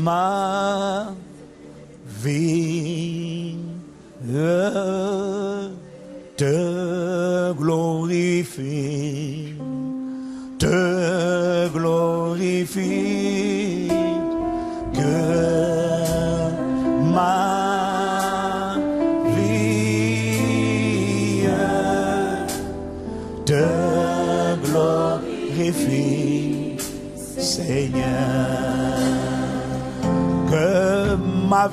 ma vie te glorifie, que ma vie te glorifie, Seigneur. Que ma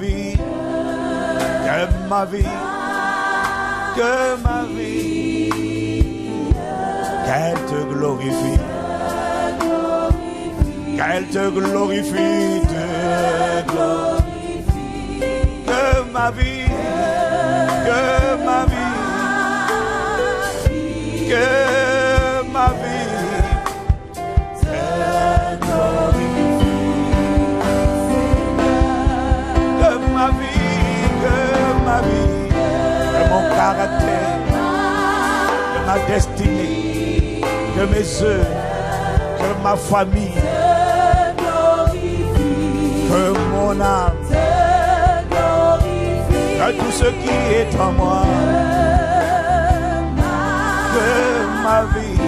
vie, qu'elle te glorifie, qu'elle te glorifie, que ma vie, que ma vie, que ma vie te glorifie, que ma vie, que mon caractère, que ma destinée, que mes œuvres, que ma famille, que mon âme, que tout ce qui est en moi, que ma vie.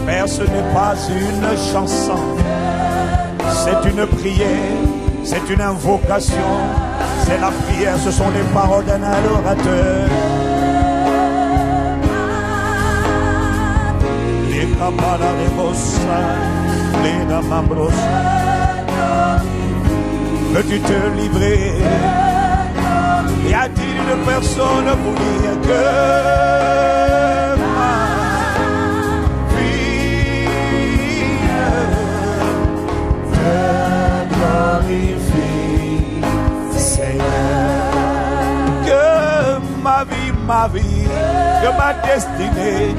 Père, ce n'est pas une chanson, c'est une prière, c'est une invocation, c'est la prière, ce sont les paroles d'un adorateur. Les kabbalah, les bossa, les damambros. Veux-tu te livrer? Y a-t-il une personne pour dire que ma vie te glorifie, Seigneur? Que ma vie, que ma destinée,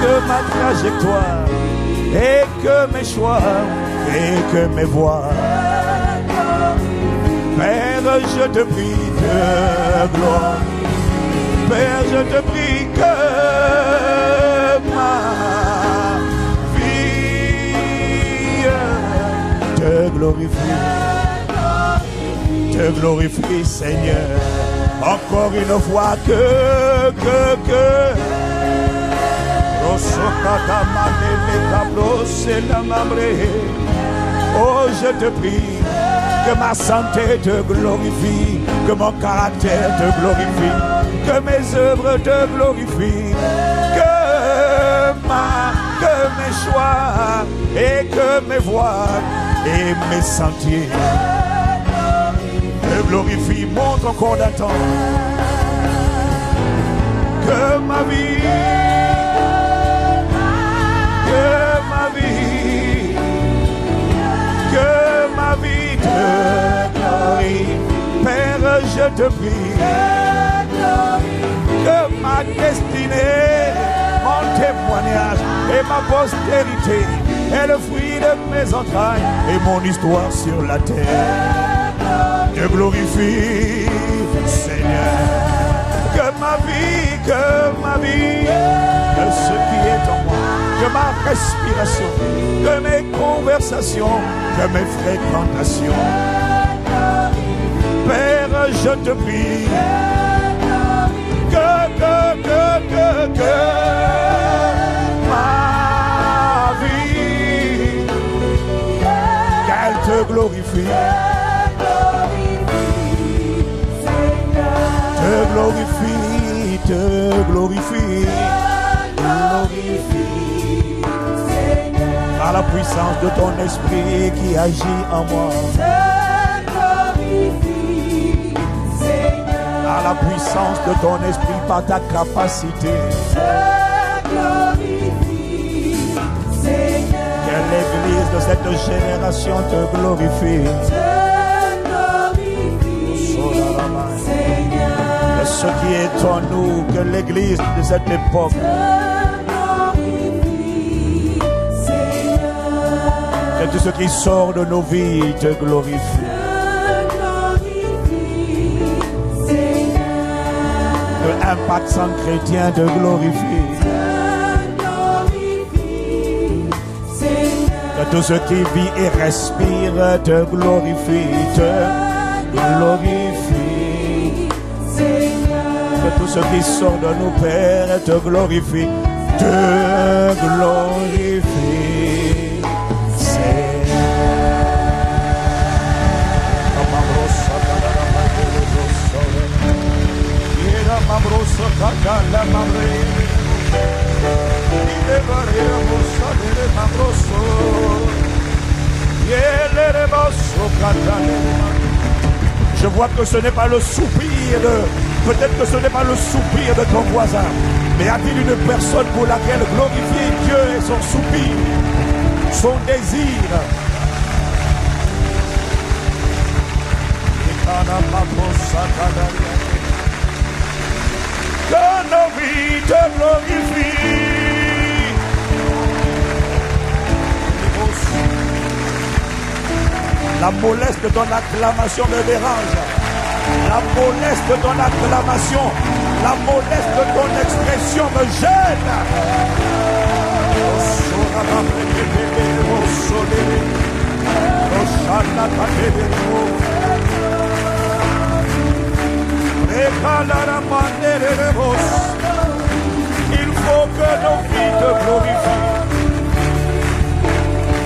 que ma trajectoire, et que mes choix, et que mes voies, Père, je te prie de gloire. Père, je te prie que ma vie te glorifie, Seigneur. Encore une fois que oh, je te prie que ma santé te glorifie, que mon caractère te glorifie, que mes œuvres te glorifient, que mes choix et que mes voies et mes sentiers te glorifient. Montre encore d'attendre que ma vie, te glorifie. Père, je te prie que ma destinée, mon témoignage et ma postérité est le fruit de mes entrailles et mon histoire sur la terre te glorifie, Seigneur. Que ma vie, que ce qui est en moi, que ma respiration, que mes conversations, que mes fréquentations, Père, je te prie que ma vie, qu'elle te glorifie, te glorifie, par la puissance de ton esprit qui agit en moi, par la puissance de ton esprit, par ta capacité, que l'église de cette génération te glorifie, que ce qui est en nous, que l'église de cette époque que tout ce qui sort de nos vies te glorifie. Que Impact Sans Chrétien te glorifie. Que Que tout ce qui vit et respire te glorifie, Que tout ce qui sort de nos pères te glorifie, Je vois que ce n'est pas le soupir peut-être que ce n'est pas le soupir de ton voisin, mais a-t-il une personne pour laquelle glorifier Dieu est son soupir, son désir? Que nos vies te glorifient. La mollesse de ton acclamation me dérange. La mollesse de ton acclamation, la mollesse de ton expression me gêne. Il faut que nos vies te glorifient.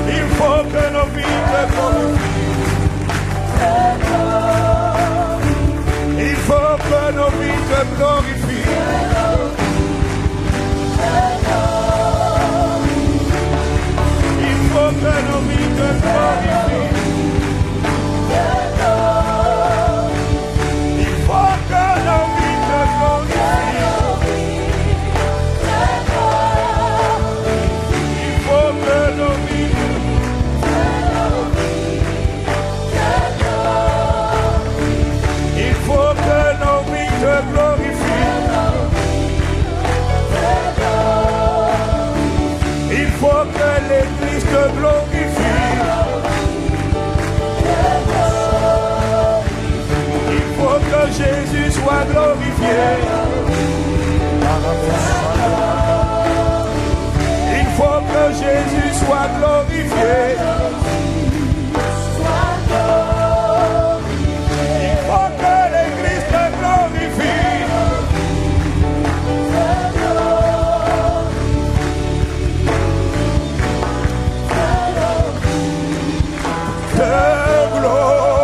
Il faut que nos vies te glorifient. Il faut que nos vies te glorifient. Il faut que nos vies te glorifient. Il faut que nos vies te glorifient. Il faut que nos vies te glorifient. Il faut que l'Église te glorifie. Il faut que Jésus soit glorifié. Il faut que Jésus soit glorifié. Il faut que l'Église te glorifie. Te glorifie.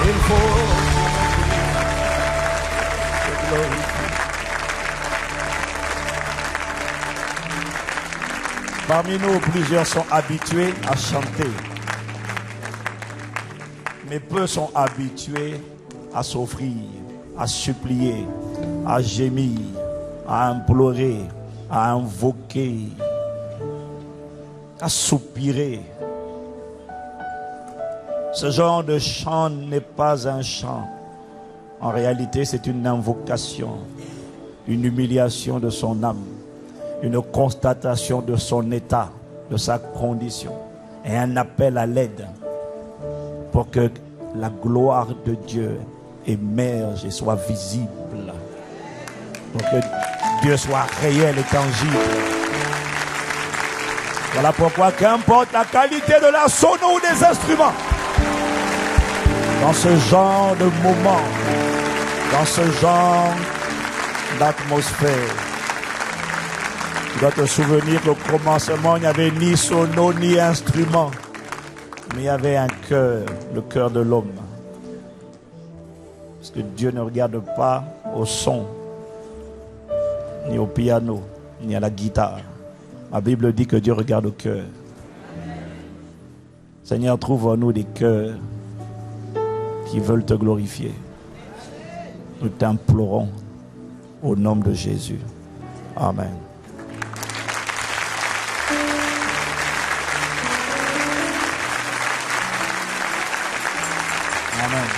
Il faut te glorifier. Parmi nous, plusieurs sont habitués à chanter. Mais peu sont habitués à s'offrir, à supplier, à gémir, à implorer, à invoquer, à soupirer. Ce genre de chant n'est pas un chant. En réalité, c'est une invocation, une humiliation de son âme, une constatation de son état, de sa condition, et un appel à l'aide. Pour que la gloire de Dieu émerge et soit visible. Pour que Dieu soit réel et tangible. Voilà pourquoi, qu'importe la qualité de la sono ou des instruments, dans ce genre de moment, dans ce genre d'atmosphère, tu dois te souvenir qu'au commencement, il n'y avait ni sono ni instrument. Mais il y avait un cœur, le cœur de l'homme. Parce que Dieu ne regarde pas au son, ni au piano, ni à la guitare. La Bible dit que Dieu regarde au cœur. Seigneur, trouve en nous des cœurs qui veulent te glorifier. Nous t'implorons au nom de Jésus. Amen. Amen.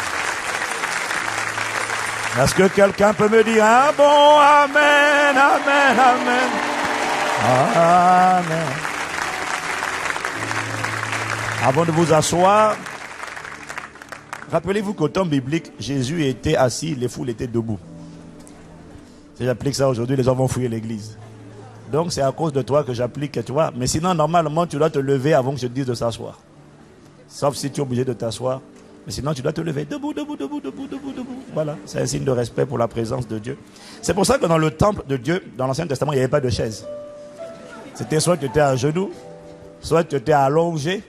Est-ce que quelqu'un peut me dire un bon amen, amen, amen, amen. Avant de vous asseoir, rappelez-vous qu'au temps biblique, Jésus était assis, les foules étaient debout. Si j'applique ça aujourd'hui, les gens vont fouiller l'église. Donc c'est à cause de toi que j'applique, tu vois. Mais sinon, normalement, tu dois te lever avant que je te dise de s'asseoir. Sauf si tu es obligé de t'asseoir. Mais sinon, tu dois te lever. Debout, debout, debout, debout, debout, debout. Voilà, c'est un signe de respect pour la présence de Dieu. C'est pour ça que dans le temple de Dieu, dans l'Ancien Testament, il n'y avait pas de chaise. C'était soit tu étais à genoux, soit tu étais allongé,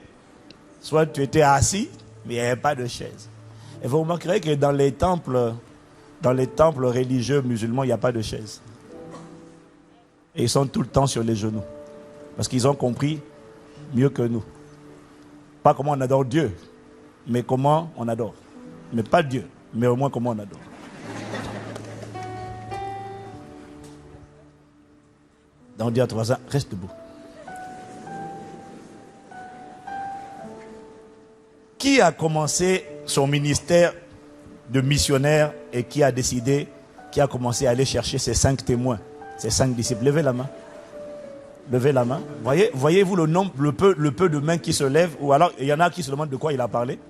soit tu étais assis, mais il n'y avait pas de chaise. Et vous remarquerez que dans les temples religieux musulmans, il n'y a pas de chaise. Et ils sont tout le temps sur les genoux. Parce qu'ils ont compris mieux que nous. Pas comment on adore Dieu, mais comment on adore. Mais pas Dieu, mais au moins comment on adore. Donc on dit à 3 ans, reste debout. Qui a commencé son ministère de missionnaire et qui a décidé, qui a commencé à aller chercher ses 5 témoins, ses 5 disciples? Levez la main. Levez la main. Voyez-vous le nombre, le peu de mains qui se lèvent? Ou alors, il y en a qui se demandent de quoi il a parlé.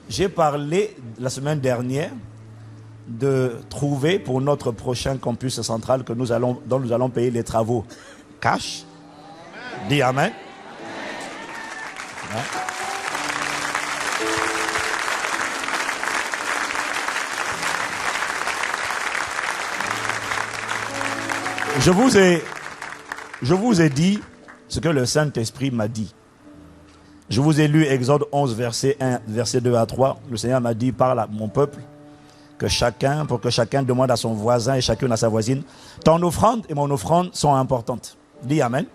J'ai parlé la semaine dernière de trouver pour notre prochain campus central dont nous allons payer les travaux cash. Dis Amen. Ouais. Je vous ai dit ce que le Saint-Esprit m'a dit. Je vous ai lu Exode 11, verset 1, verset 2 à 3. Le Seigneur m'a dit, parle à mon peuple, pour que chacun demande à son voisin et chacune à sa voisine. Ton offrande et mon offrande sont importantes. Dis Amen.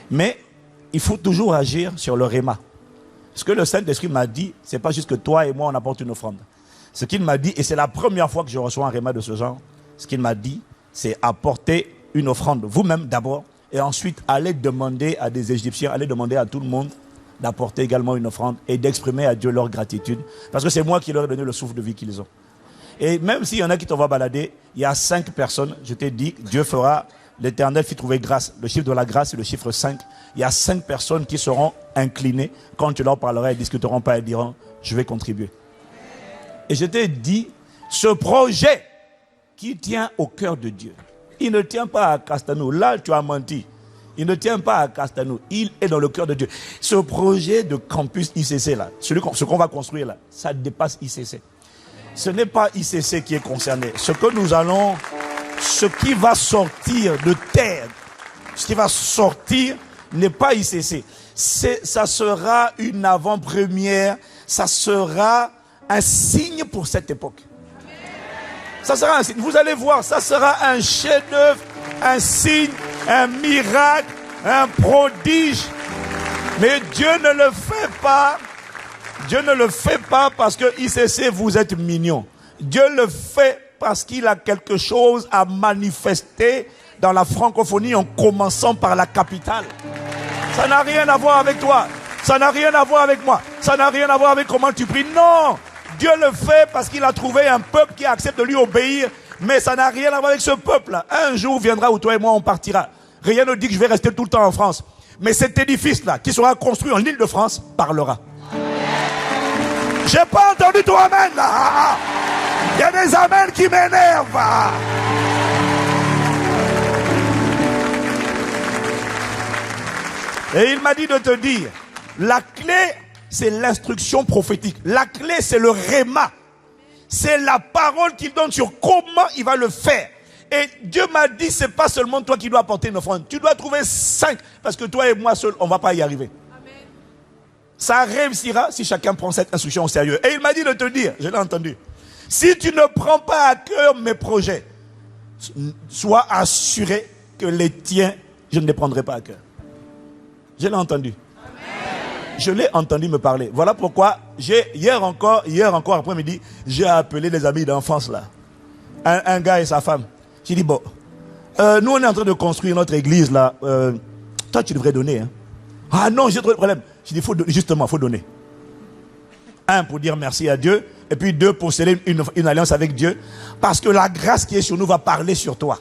Mais il faut toujours agir sur le réma. Ce que le Saint-Esprit m'a dit, ce n'est pas juste que toi et moi on apporte une offrande. Ce qu'il m'a dit, et c'est la première fois que je reçois un réma de ce genre, ce qu'il m'a dit, c'est apporter une offrande vous-même d'abord, et ensuite aller demander à des Égyptiens, aller demander à tout le monde d'apporter également une offrande et d'exprimer à Dieu leur gratitude. Parce que c'est moi qui leur ai donné le souffle de vie qu'ils ont. Et même s'il y en a qui t'en vont balader, il y a 5 personnes, je t'ai dit, Dieu fera, l'Éternel fit trouver grâce. Le chiffre de la grâce, c'est le chiffre 5. Il y a 5 personnes qui seront inclinées. Quand tu leur parleras, elles ne discuteront pas, elles diront, je vais contribuer. Et je t'ai dit, ce projet qui tient au cœur de Dieu, il ne tient pas à Castanou. Là, tu as menti. Il ne tient pas à Castanou. Il est dans le cœur de Dieu. Ce projet de campus ICC, là, ce qu'on va construire là, ça dépasse ICC. Ce n'est pas ICC qui est concerné. Ce qui va sortir de terre, ce qui va sortir n'est pas ICC. Ça sera une avant-première. Ça sera un signe pour cette époque. Ça sera un signe. Vous allez voir, ça sera un chef-d'œuvre, un signe, un miracle, un prodige. Mais Dieu ne le fait pas. Dieu ne le fait pas parce que ICC, vous êtes mignons. Dieu le fait parce qu'il a quelque chose à manifester dans la francophonie en commençant par la capitale. Ça n'a rien à voir avec toi. Ça n'a rien à voir avec moi. Ça n'a rien à voir avec comment tu pries. Non! Dieu le fait parce qu'il a trouvé un peuple qui accepte de lui obéir. Mais ça n'a rien à voir avec ce peuple-là. Un jour viendra où toi et moi on partira. Rien ne dit que je vais rester tout le temps en France. Mais cet édifice-là, qui sera construit en Île-de-France, parlera. J'ai pas entendu ton amen là. Il y a des amens qui m'énervent. Et il m'a dit de te dire, la clé, c'est l'instruction prophétique. La clé, c'est le réma. C'est la parole qu'il donne sur comment il va le faire. Et Dieu m'a dit, c'est pas seulement toi qui dois apporter une offrande. Tu dois trouver 5. Parce que toi et moi seuls, on va pas y arriver. Amen. Ça réussira si chacun prend cette instruction au sérieux. Et il m'a dit de te dire, je l'ai entendu. Si tu ne prends pas à cœur mes projets, sois assuré que les tiens, je ne les prendrai pas à cœur. Je l'ai entendu. Je l'ai entendu me parler. Voilà pourquoi hier encore après-midi, j'ai appelé les amis d'enfance là. Un gars et sa femme. J'ai dit, bon, nous on est en train de construire notre église là. Toi tu devrais donner. Hein. Ah non, j'ai trop de problèmes. J'ai dit, justement, il faut donner. 1, pour dire merci à Dieu. Et puis 2, pour sceller une alliance avec Dieu. Parce que la grâce qui est sur nous va parler sur toi.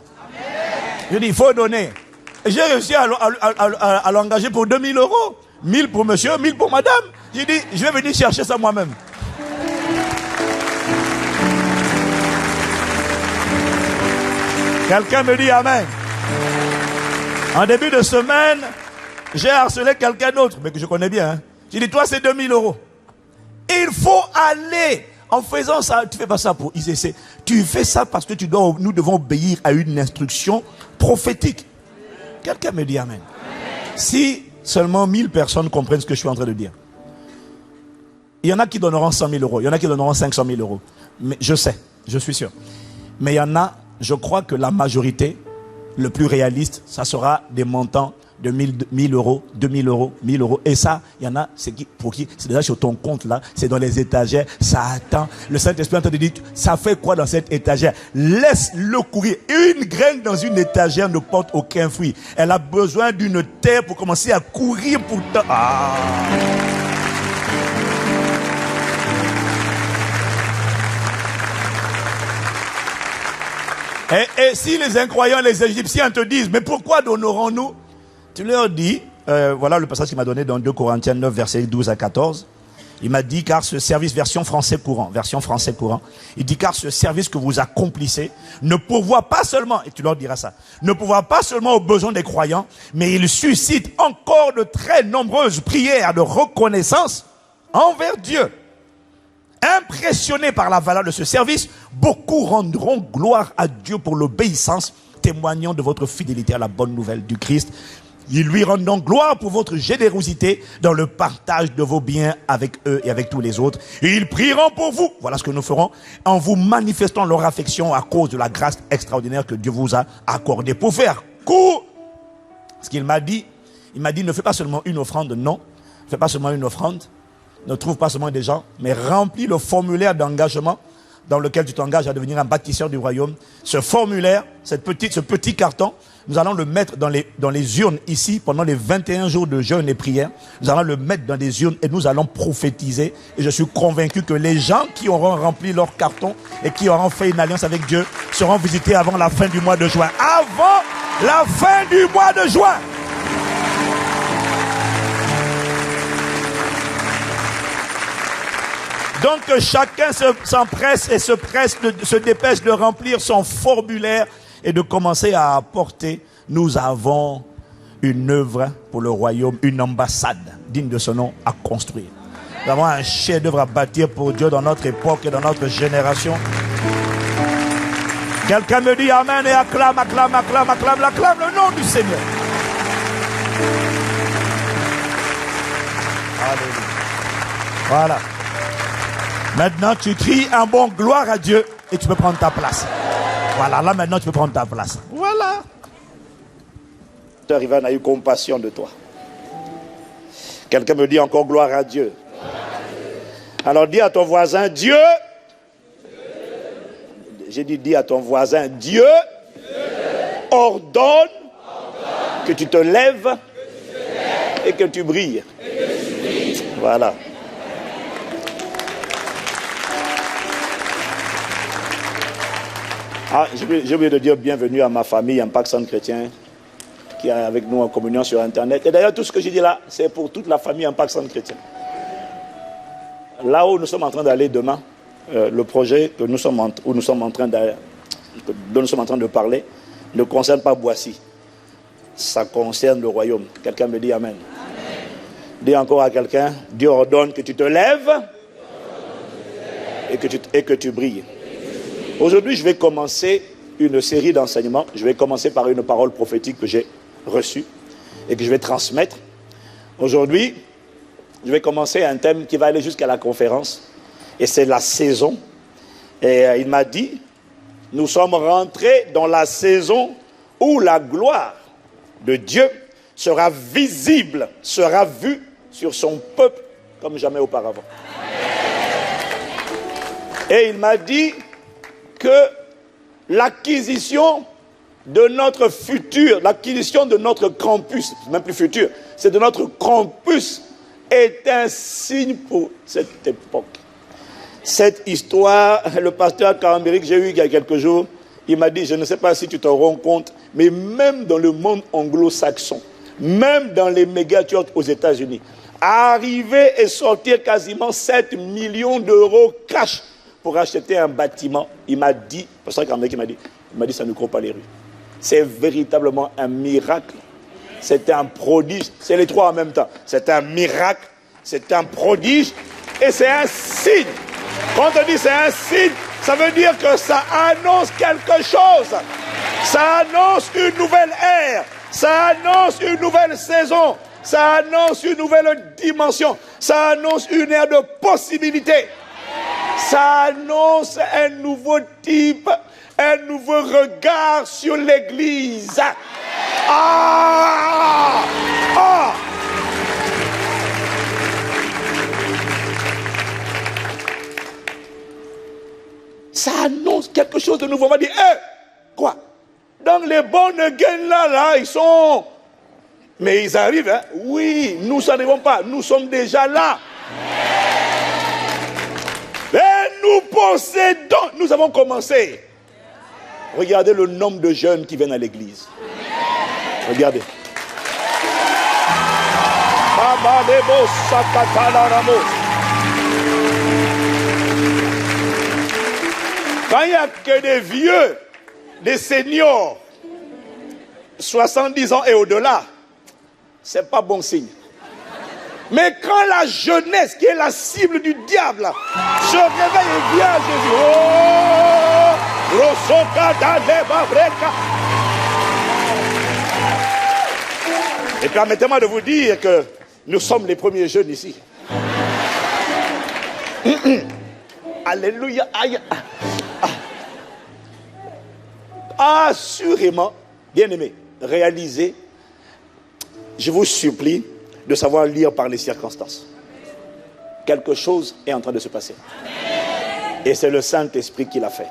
Je dis, il faut donner. Et j'ai réussi à l'engager pour 2000 €. 1000 pour monsieur, 1000 pour madame. J'ai dit, je vais venir chercher ça moi-même. Quelqu'un me dit Amen. En début de semaine, j'ai harcelé quelqu'un d'autre, mais que je connais bien. Hein. J'ai dit, toi, c'est 2000 €. Il faut aller. En faisant ça, tu fais pas ça pour ICC. Tu fais ça parce que nous devons obéir à une instruction prophétique. Quelqu'un me dit Amen. Si seulement 1000 personnes comprennent ce que je suis en train de dire. Il y en a qui donneront 100 000 €. Il y en a qui donneront 500 000 €. Mais je sais, je suis sûr. Mais il y en a, je crois que la majorité, le plus réaliste, ça sera des montants de 1000 €, 2000 €, 1000 €. Et ça, il y en a, pour qui, c'est déjà sur ton compte là, c'est dans les étagères, ça attend. Le Saint-Esprit est en train de dire, ça fait quoi dans cette étagère? Laisse-le courir. Une graine dans une étagère ne porte aucun fruit. Elle a besoin d'une terre pour commencer à courir pour ta... Ah. Et si les incroyants, les Égyptiens te disent, mais pourquoi donnerons-nous? Tu leur dis, voilà le passage qu'il m'a donné dans 2 Corinthiens 9, versets 12 à 14. Il m'a dit, car ce service, version français courant, il dit, car ce service que vous accomplissez ne pourvoit pas seulement, et tu leur diras ça, ne pourvoit pas seulement aux besoins des croyants, mais il suscite encore de très nombreuses prières de reconnaissance envers Dieu. Impressionnés par la valeur de ce service, beaucoup rendront gloire à Dieu pour l'obéissance, témoignant de votre fidélité à la bonne nouvelle du Christ. Ils lui rendront gloire pour votre générosité dans le partage de vos biens avec eux et avec tous les autres. Et ils prieront pour vous, voilà ce que nous ferons, en vous manifestant leur affection à cause de la grâce extraordinaire que Dieu vous a accordée. Pour faire court, ce qu'il m'a dit, il m'a dit, ne fais pas seulement une offrande, non, ne fais pas seulement une offrande, ne trouve pas seulement des gens, mais remplis le formulaire d'engagement dans lequel tu t'engages à devenir un bâtisseur du royaume. Ce formulaire, ce petit carton, nous allons le mettre dans les urnes ici pendant les 21 jours de jeûne et prière. Nous allons le mettre dans des urnes et nous allons prophétiser. Et je suis convaincu que les gens qui auront rempli leur carton et qui auront fait une alliance avec Dieu seront visités avant la fin du mois de juin. Avant la fin du mois de juin. Donc chacun s'empresse et se dépêche de remplir son formulaire et de commencer à apporter. Nous avons une œuvre pour le royaume, une ambassade digne de ce nom à construire. Nous avons un chef-d'œuvre à bâtir pour Dieu dans notre époque et dans notre génération. Quelqu'un me dit Amen et acclame le nom du Seigneur. Alléluia. Voilà. Maintenant, tu cries un bon gloire à Dieu et tu peux prendre ta place. Voilà, là maintenant tu peux prendre ta place. Voilà. Ivan a eu compassion de toi. Quelqu'un me dit encore gloire à Dieu. Alors dis à ton voisin, Dieu. J'ai dit, dis à ton voisin, Dieu ordonne que tu te lèves et que tu brilles. Voilà. Ah, j'ai oublié de dire bienvenue à ma famille Impact Centre Chrétien qui est avec nous en communion sur Internet. Et d'ailleurs, tout ce que j'ai dit là, c'est pour toute la famille Impact Centre Chrétien. Là où nous sommes en train d'aller demain, le projet que nous sommes en train de parler ne concerne pas Boissy. Ça concerne le royaume. Quelqu'un me dit Amen. Amen. Dis encore à quelqu'un, Dieu ordonne que tu te lèves et que tu brilles. Aujourd'hui, je vais commencer une série d'enseignements. Je vais commencer par une parole prophétique que j'ai reçue et que je vais transmettre. Aujourd'hui, je vais commencer un thème qui va aller jusqu'à la conférence. Et c'est la saison. Et il m'a dit, nous sommes rentrés dans la saison où la gloire de Dieu sera visible, sera vue sur son peuple comme jamais auparavant. Et il m'a dit que l'acquisition de notre futur, l'acquisition de notre campus, même plus futur, c'est de notre campus, est un signe pour cette époque. Cette histoire, le pasteur Karambéry que j'ai eu il y a quelques jours, il m'a dit, je ne sais pas si tu te rends compte, mais même dans le monde anglo-saxon, même dans les méga-churches aux États-Unis, arriver et sortir quasiment 7 millions d'euros cash pour acheter un bâtiment. Il m'a dit, c'est ça qu'il m'a dit, ça ne court pas les rues. C'est véritablement un miracle. C'est un prodige. C'est les trois en même temps. C'est un miracle, c'est un prodige et c'est un signe. Quand on dit c'est un signe, ça veut dire que ça annonce quelque chose. Ça annonce une nouvelle ère. Ça annonce une nouvelle saison. Ça annonce une nouvelle dimension. Ça annonce une ère de possibilités. Ça annonce un nouveau type, un nouveau regard sur l'Église. Ah! Ah! Ça annonce quelque chose de nouveau. On va dire, quoi? Donc les bonnes gains là, ils sont... Mais ils arrivent, hein? Oui, nous n'arrivons pas. Nous sommes déjà là. Et nous possédons. Nous avons commencé. Regardez le nombre de jeunes qui viennent à l'église. Regardez. Quand il n'y a que des vieux, des seniors, 70 ans et au-delà, c'est pas bon signe. Mais quand la jeunesse, qui est la cible du diable, se réveille et vient, je dis, oh, Rosoka Daleba Breka. Et permettez-moi de vous dire que nous sommes les premiers jeunes ici. Alléluia. Assurément, bien-aimés, réalisez, je vous supplie de savoir lire par les circonstances. Quelque chose est en train de se passer. Et c'est le Saint-Esprit qui l'a fait.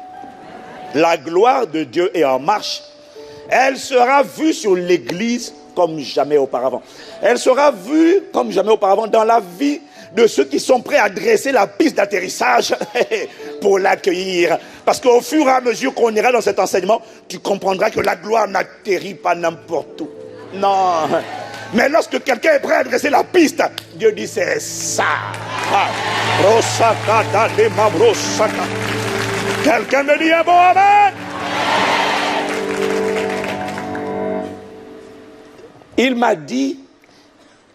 La gloire de Dieu est en marche. Elle sera vue sur l'Église comme jamais auparavant. Elle sera vue comme jamais auparavant dans la vie de ceux qui sont prêts à dresser la piste d'atterrissage pour l'accueillir. Parce qu'au fur et à mesure qu'on ira dans cet enseignement, tu comprendras que la gloire n'atterrit pas n'importe où. Non. Mais lorsque quelqu'un est prêt à dresser la piste, Dieu dit c'est ça. Quelqu'un me dit un bon amen. Il m'a dit,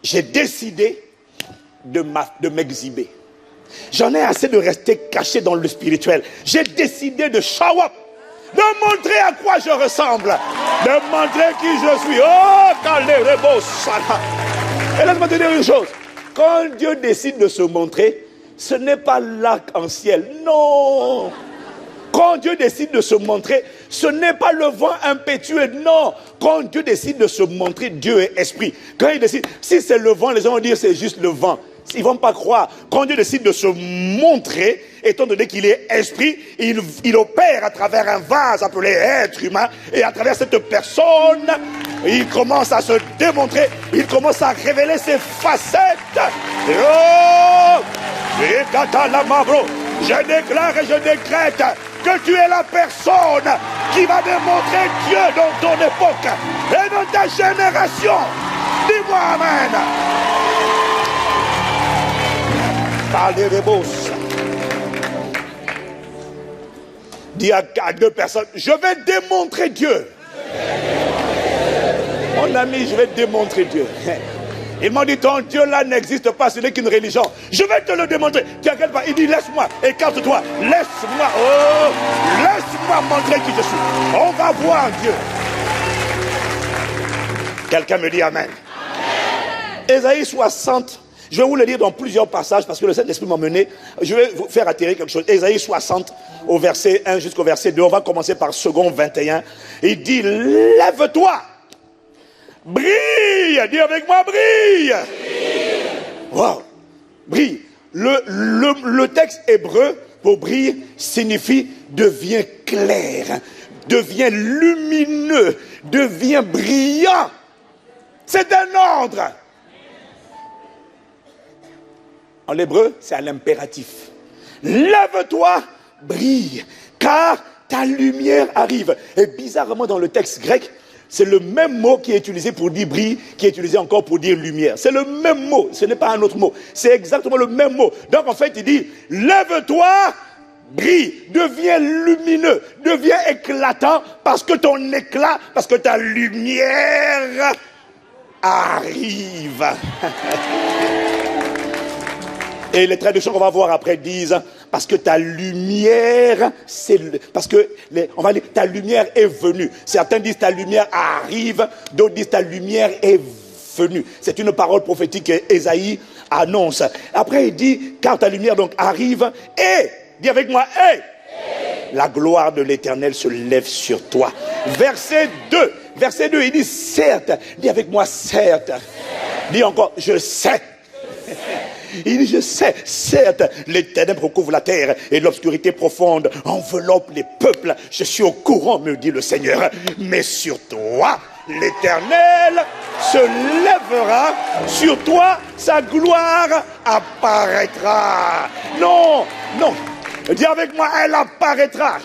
j'ai décidé de m'exhiber. J'en ai assez de rester caché dans le spirituel. J'ai décidé de show up, de montrer à quoi je ressemble, de montrer qui je suis. Oh, Kalerebo Sana. Et laisse-moi te dire une chose. Quand Dieu décide de se montrer, ce n'est pas l'arc-en-ciel. Non. Quand Dieu décide de se montrer, ce n'est pas le vent impétueux. Non. Quand Dieu décide de se montrer, Dieu est esprit. Quand il décide, si c'est le vent, les gens vont dire c'est juste le vent. Ils ne vont pas croire. Quand Dieu décide de se montrer, étant donné qu'il est esprit, il opère à travers un vase appelé être humain. Et à travers cette personne, il commence à se démontrer. Il commence à révéler ses facettes. Oh! Je déclare et je décrète que tu es la personne qui va démontrer Dieu dans ton époque et dans ta génération. Dis-moi amen. Parlez de boss. Dis à deux personnes, je vais démontrer Dieu. Mon ami, je vais démontrer Dieu. Ils m'ont dit, ton Dieu là n'existe pas, ce n'est qu'une religion. Je vais te le démontrer. T'inquiète pas, il dit, laisse-moi, écarte-toi, laisse-moi, oh, laisse-moi montrer qui je suis. On va voir Dieu. Quelqu'un me dit amen. Ésaïe 60, je vais vous le lire dans plusieurs passages parce que le Saint-Esprit m'a mené. Je vais vous faire atterrir quelque chose. Ésaïe 60, au verset 1 jusqu'au verset 2. On va commencer par second 21. Il dit, lève-toi. Brille, dis avec moi, brille. Wow, brille. Le texte hébreu pour brille signifie devient clair, devient lumineux, devient brillant. C'est un ordre. En hébreu, c'est à l'impératif. Lève-toi, brille, car ta lumière arrive. Et bizarrement dans le texte grec, c'est le même mot qui est utilisé pour dire brille, qui est utilisé encore pour dire lumière. C'est le même mot, ce n'est pas un autre mot. C'est exactement le même mot. Donc en fait, il dit, lève-toi, brille, deviens lumineux, deviens éclatant, parce que ton éclat, parce que ta lumière arrive. Et les traductions qu'on va voir après disent, parce que ta lumière, on va dire, ta lumière est venue. Certains disent ta lumière arrive, d'autres disent ta lumière est venue. C'est une parole prophétique qu'Ésaïe annonce. Après il dit, car ta lumière donc arrive, et, dis avec moi, et, la gloire de l'Éternel se lève sur toi. Verset 2, il dit, certes, dis avec moi, certes. Dis encore, je sais. Il dit, je sais, certes, les ténèbres couvrent la terre et l'obscurité profonde enveloppe les peuples. Je suis au courant, me dit le Seigneur. Mais sur toi, l'Éternel se lèvera. Sur toi, sa gloire apparaîtra. Non. Dis avec moi, elle apparaîtra.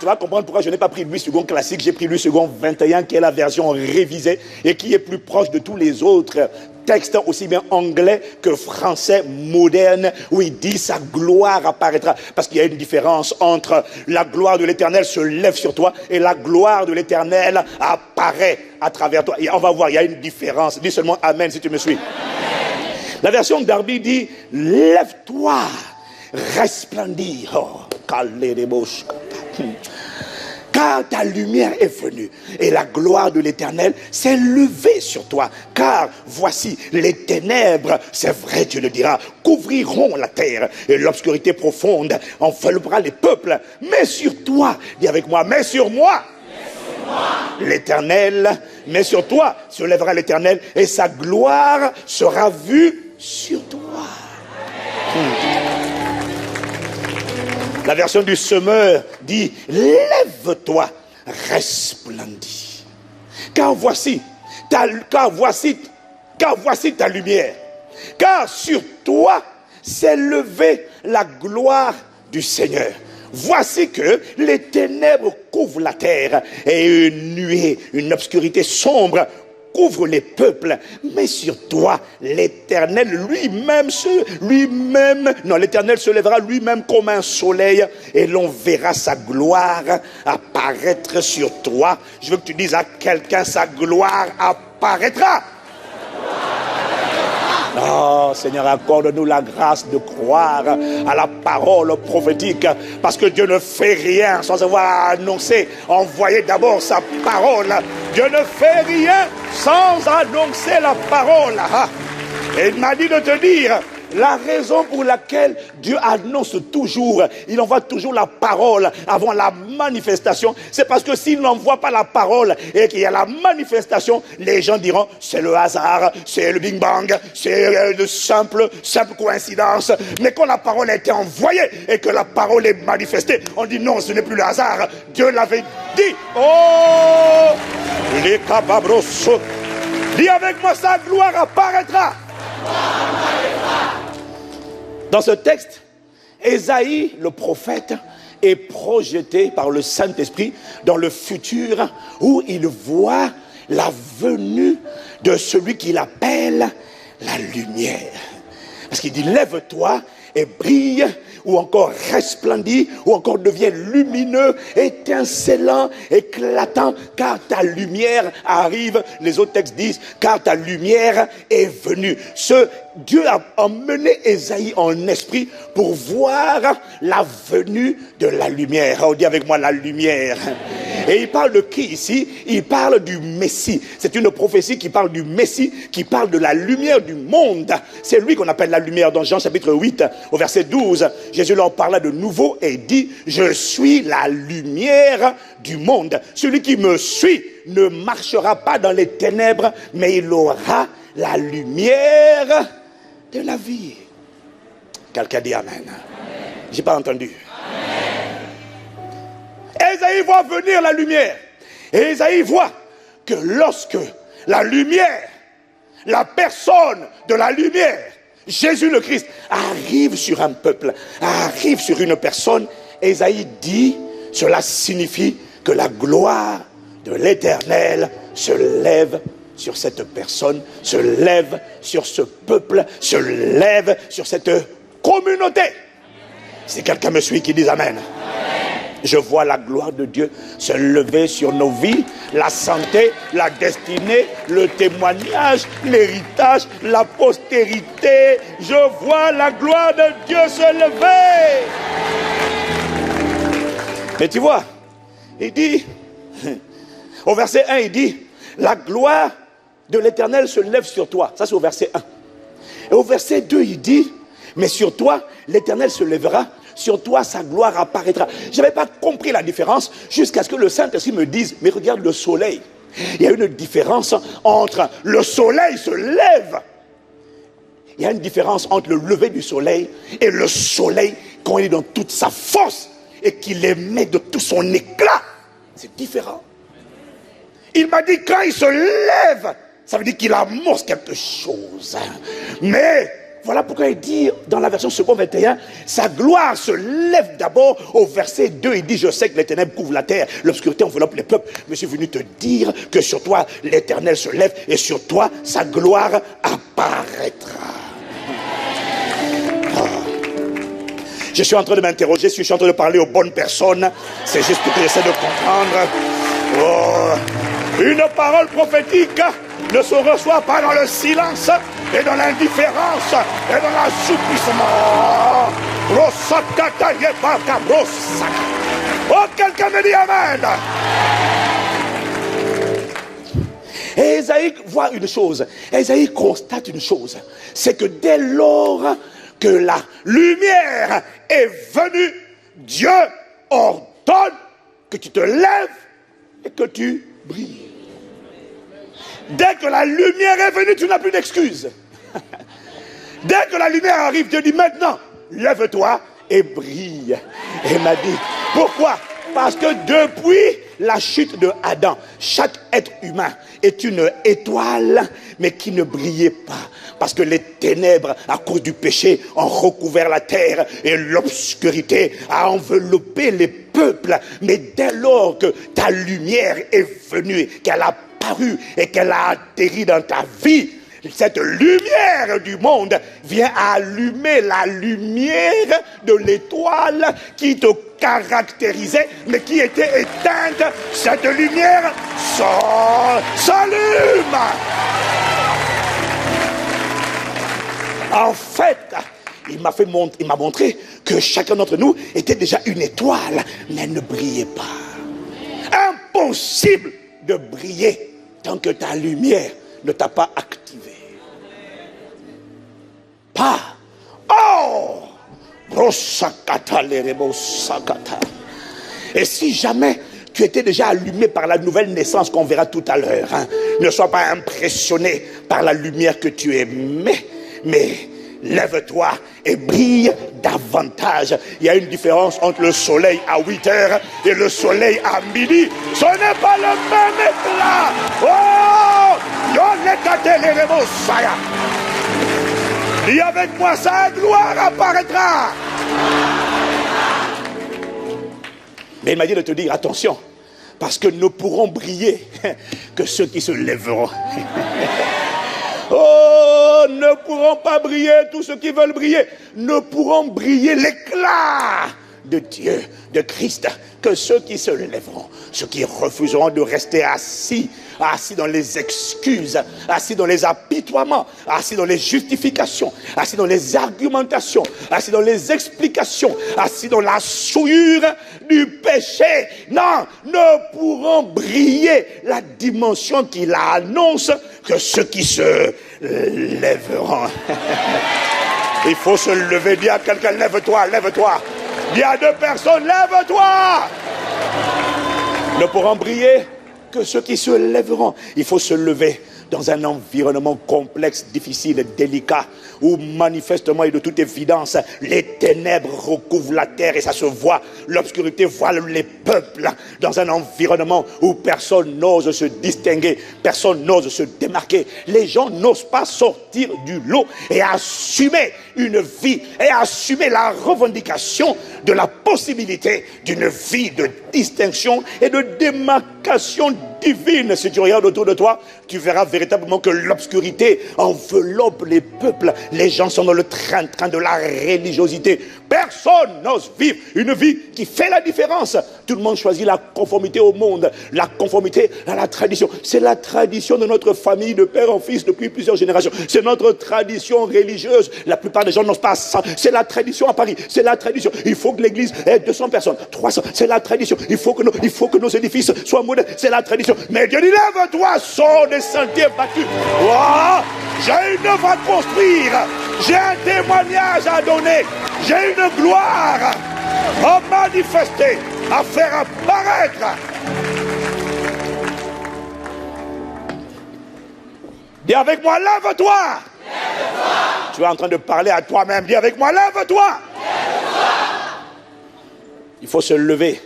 Tu vas comprendre pourquoi je n'ai pas pris Louis II classique, j'ai pris Louis II 21 qui est la version révisée et qui est plus proche de tous les autres textes, aussi bien anglais que français moderne, où il dit sa gloire apparaîtra. Parce qu'il y a une différence entre la gloire de l'Éternel se lève sur toi et la gloire de l'Éternel apparaît à travers toi. Et on va voir, il y a une différence. Dis seulement Amen si tu me suis. La version Darby dit, lève-toi, resplendis. Oh, calez les bouches. Car ta lumière est venue et la gloire de l'Éternel s'est levée sur toi. Car voici, les ténèbres, c'est vrai, tu le diras, couvriront la terre et l'obscurité profonde enveloppera les peuples. Mais sur toi, dis avec moi, mais sur moi, l'Éternel, mais sur toi se lèvera l'Éternel et sa gloire sera vue sur toi. La version du semeur dit, lève-toi, resplendis. Car voici ta lumière. Car sur toi s'est levée la gloire du Seigneur. Voici que les ténèbres couvrent la terre et une nuée, une obscurité sombre couvre les peuples, mais sur toi, l'Éternel l'Éternel se lèvera lui-même comme un soleil et l'on verra sa gloire apparaître sur toi. Je veux que tu dises à quelqu'un, sa gloire apparaîtra. Oh Seigneur, accorde-nous la grâce de croire à la parole prophétique, parce que Dieu ne fait rien sans avoir annoncé, envoyer d'abord sa parole. Dieu ne fait rien sans annoncer la parole. Et il m'a dit de te dire, la raison pour laquelle Dieu annonce toujours, il envoie toujours la parole avant la manifestation, c'est parce que s'il n'envoie pas la parole et qu'il y a la manifestation, les gens diront c'est le hasard, c'est le Big Bang, c'est de simple coïncidence. Mais quand la parole a été envoyée et que la parole est manifestée, on dit non, ce n'est plus le hasard, Dieu l'avait dit. Oh, les cababros, dis avec moi, sa gloire apparaîtra. Dans ce texte, Ésaïe, le prophète, est projeté par le Saint-Esprit dans le futur où il voit la venue de celui qu'il appelle la lumière. Parce qu'il dit, lève-toi et brille, ou encore resplendis, ou encore deviens lumineux, étincelant, éclatant, car ta lumière arrive. Les autres textes disent, car ta lumière est venue. Dieu a emmené Ésaïe en esprit pour voir la venue de la lumière. On dit avec moi la lumière. Et il parle de qui ici? Il parle du Messie. C'est une prophétie qui parle du Messie, qui parle de la lumière du monde. C'est lui qu'on appelle la lumière. Dans Jean chapitre 8, au verset 12, Jésus leur parla de nouveau et dit, je suis la lumière du monde. Celui qui me suit ne marchera pas dans les ténèbres, mais il aura la lumière de la vie. Quelqu'un dit Amen. J'ai pas entendu. Ésaïe voit venir la lumière. Et Ésaïe voit que lorsque la lumière, la personne de la lumière, Jésus le Christ, arrive sur un peuple, arrive sur une personne, Ésaïe dit, cela signifie que la gloire de l'Éternel se lève sur cette personne, se lève sur ce peuple, se lève sur cette communauté. Si quelqu'un me suit, qui dit Amen. Je vois la gloire de Dieu se lever sur nos vies, la santé, la destinée, le témoignage, l'héritage, la postérité. Je vois la gloire de Dieu se lever. Mais tu vois, il dit, au verset 1, il dit, la gloire de l'Éternel se lève sur toi. Ça, c'est au verset 1. Et au verset 2, il dit, mais sur toi, l'Éternel se lèvera. Sur toi, sa gloire apparaîtra. Je n'avais pas compris la différence jusqu'à ce que le Saint-Esprit me dise, mais regarde le soleil. Il y a une différence entre le soleil se lève. Il y a une différence entre le lever du soleil et le soleil quand il est dans toute sa force et qu'il émet de tout son éclat. C'est différent. Il m'a dit quand il se lève, ça veut dire qu'il amorce quelque chose. Mais voilà pourquoi il dit dans la version second 21, sa gloire se lève d'abord. Au verset 2, il dit, je sais que les ténèbres couvrent la terre, l'obscurité enveloppe les peuples. Je suis venu te dire que sur toi, l'Éternel se lève et sur toi, sa gloire apparaîtra. Je suis en train de m'interroger, je suis en train de parler aux bonnes personnes. C'est juste que j'essaie de comprendre. Une parole prophétique ne se reçoit pas dans le silence et dans l'indifférence et dans l'assouplissement. Oh, quelqu'un me dit Amen. Et Ésaïe voit une chose, Ésaïe constate une chose, c'est que dès lors que la lumière est venue, Dieu ordonne que tu te lèves et que tu brilles. Dès que la lumière est venue, tu n'as plus d'excuses. Dès que la lumière arrive, Dieu dit maintenant, lève-toi et brille. Et il m'a dit, pourquoi? Parce que depuis la chute de Adam, chaque être humain est une étoile, mais qui ne brillait pas. Parce que les ténèbres, à cause du péché, ont recouvert la terre et l'obscurité a enveloppé les peuples. Mais dès lors que ta lumière est venue, qu'elle a paru et qu'elle a atterri dans ta vie, cette lumière du monde vient allumer la lumière de l'étoile qui te caractérisait, mais qui était éteinte. Cette lumière s'allume. En fait, il m'a montré que chacun d'entre nous était déjà une étoile, mais elle ne brillait pas. Impossible de briller tant que ta lumière ne t'a pas activé. Pas. Oh! Et si jamais tu étais déjà allumé par la nouvelle naissance qu'on verra tout à l'heure, ne sois pas impressionné par la lumière que tu émets, mais lève-toi et brille davantage. Il y a une différence entre le soleil à 8 heures et le soleil à midi. Ce n'est pas le même éclat. Oh! Dis avec moi, sa gloire apparaîtra. Mais il m'a dit de te dire attention, parce que ne pourront briller que ceux qui se lèveront. Oh, ne pourront pas briller tous ceux qui veulent briller. Ne pourront briller l'éclat de Dieu, de Christ, que ceux qui se lèveront, ceux qui refuseront de rester assis dans les excuses, assis dans les apitoiements, assis dans les justifications, assis dans les argumentations, assis dans les explications, assis dans la souillure du péché. Non, ne pourront briller la dimension qu'il annonce que ceux qui se lèveront. Il faut se lever, dis à quelqu'un, lève-toi, lève-toi. Dis à deux personnes, lève-toi. Ne pourront briller que ceux qui se lèveront. Il faut se lever dans un environnement complexe, difficile et délicat, où manifestement et de toute évidence, les ténèbres recouvrent la terre et ça se voit. L'obscurité voile les peuples dans un environnement où personne n'ose se distinguer, personne n'ose se démarquer. Les gens n'osent pas sortir du lot et assumer une vie et assumer la revendication de la possibilité d'une vie de distinction et de démarcation divine. Si tu regardes autour de toi, tu verras véritablement que l'obscurité enveloppe les peuples. Les gens sont dans le train-train de la religiosité. Personne n'ose vivre une vie qui fait la différence. Tout le monde choisit la conformité au monde, la conformité à la tradition. C'est la tradition de notre famille, de père en fils, depuis plusieurs générations. C'est notre tradition religieuse. La plupart des gens n'osent pas ça. C'est la tradition à Paris. C'est la tradition. Il faut que l'église ait 200 personnes, 300. C'est la tradition. Il faut que nos édifices soient modernes. C'est la tradition. Mais Dieu dit, lève-toi, sors des sentiers battus. Oh, j'ai une œuvre à construire. J'ai un témoignage à donner. J'ai une gloire à manifester, à faire apparaître. Dis avec moi, lève-toi. Lève-toi. Tu es en train de parler à toi-même. Dis avec moi, lève-toi. Lève-toi. Il faut se lever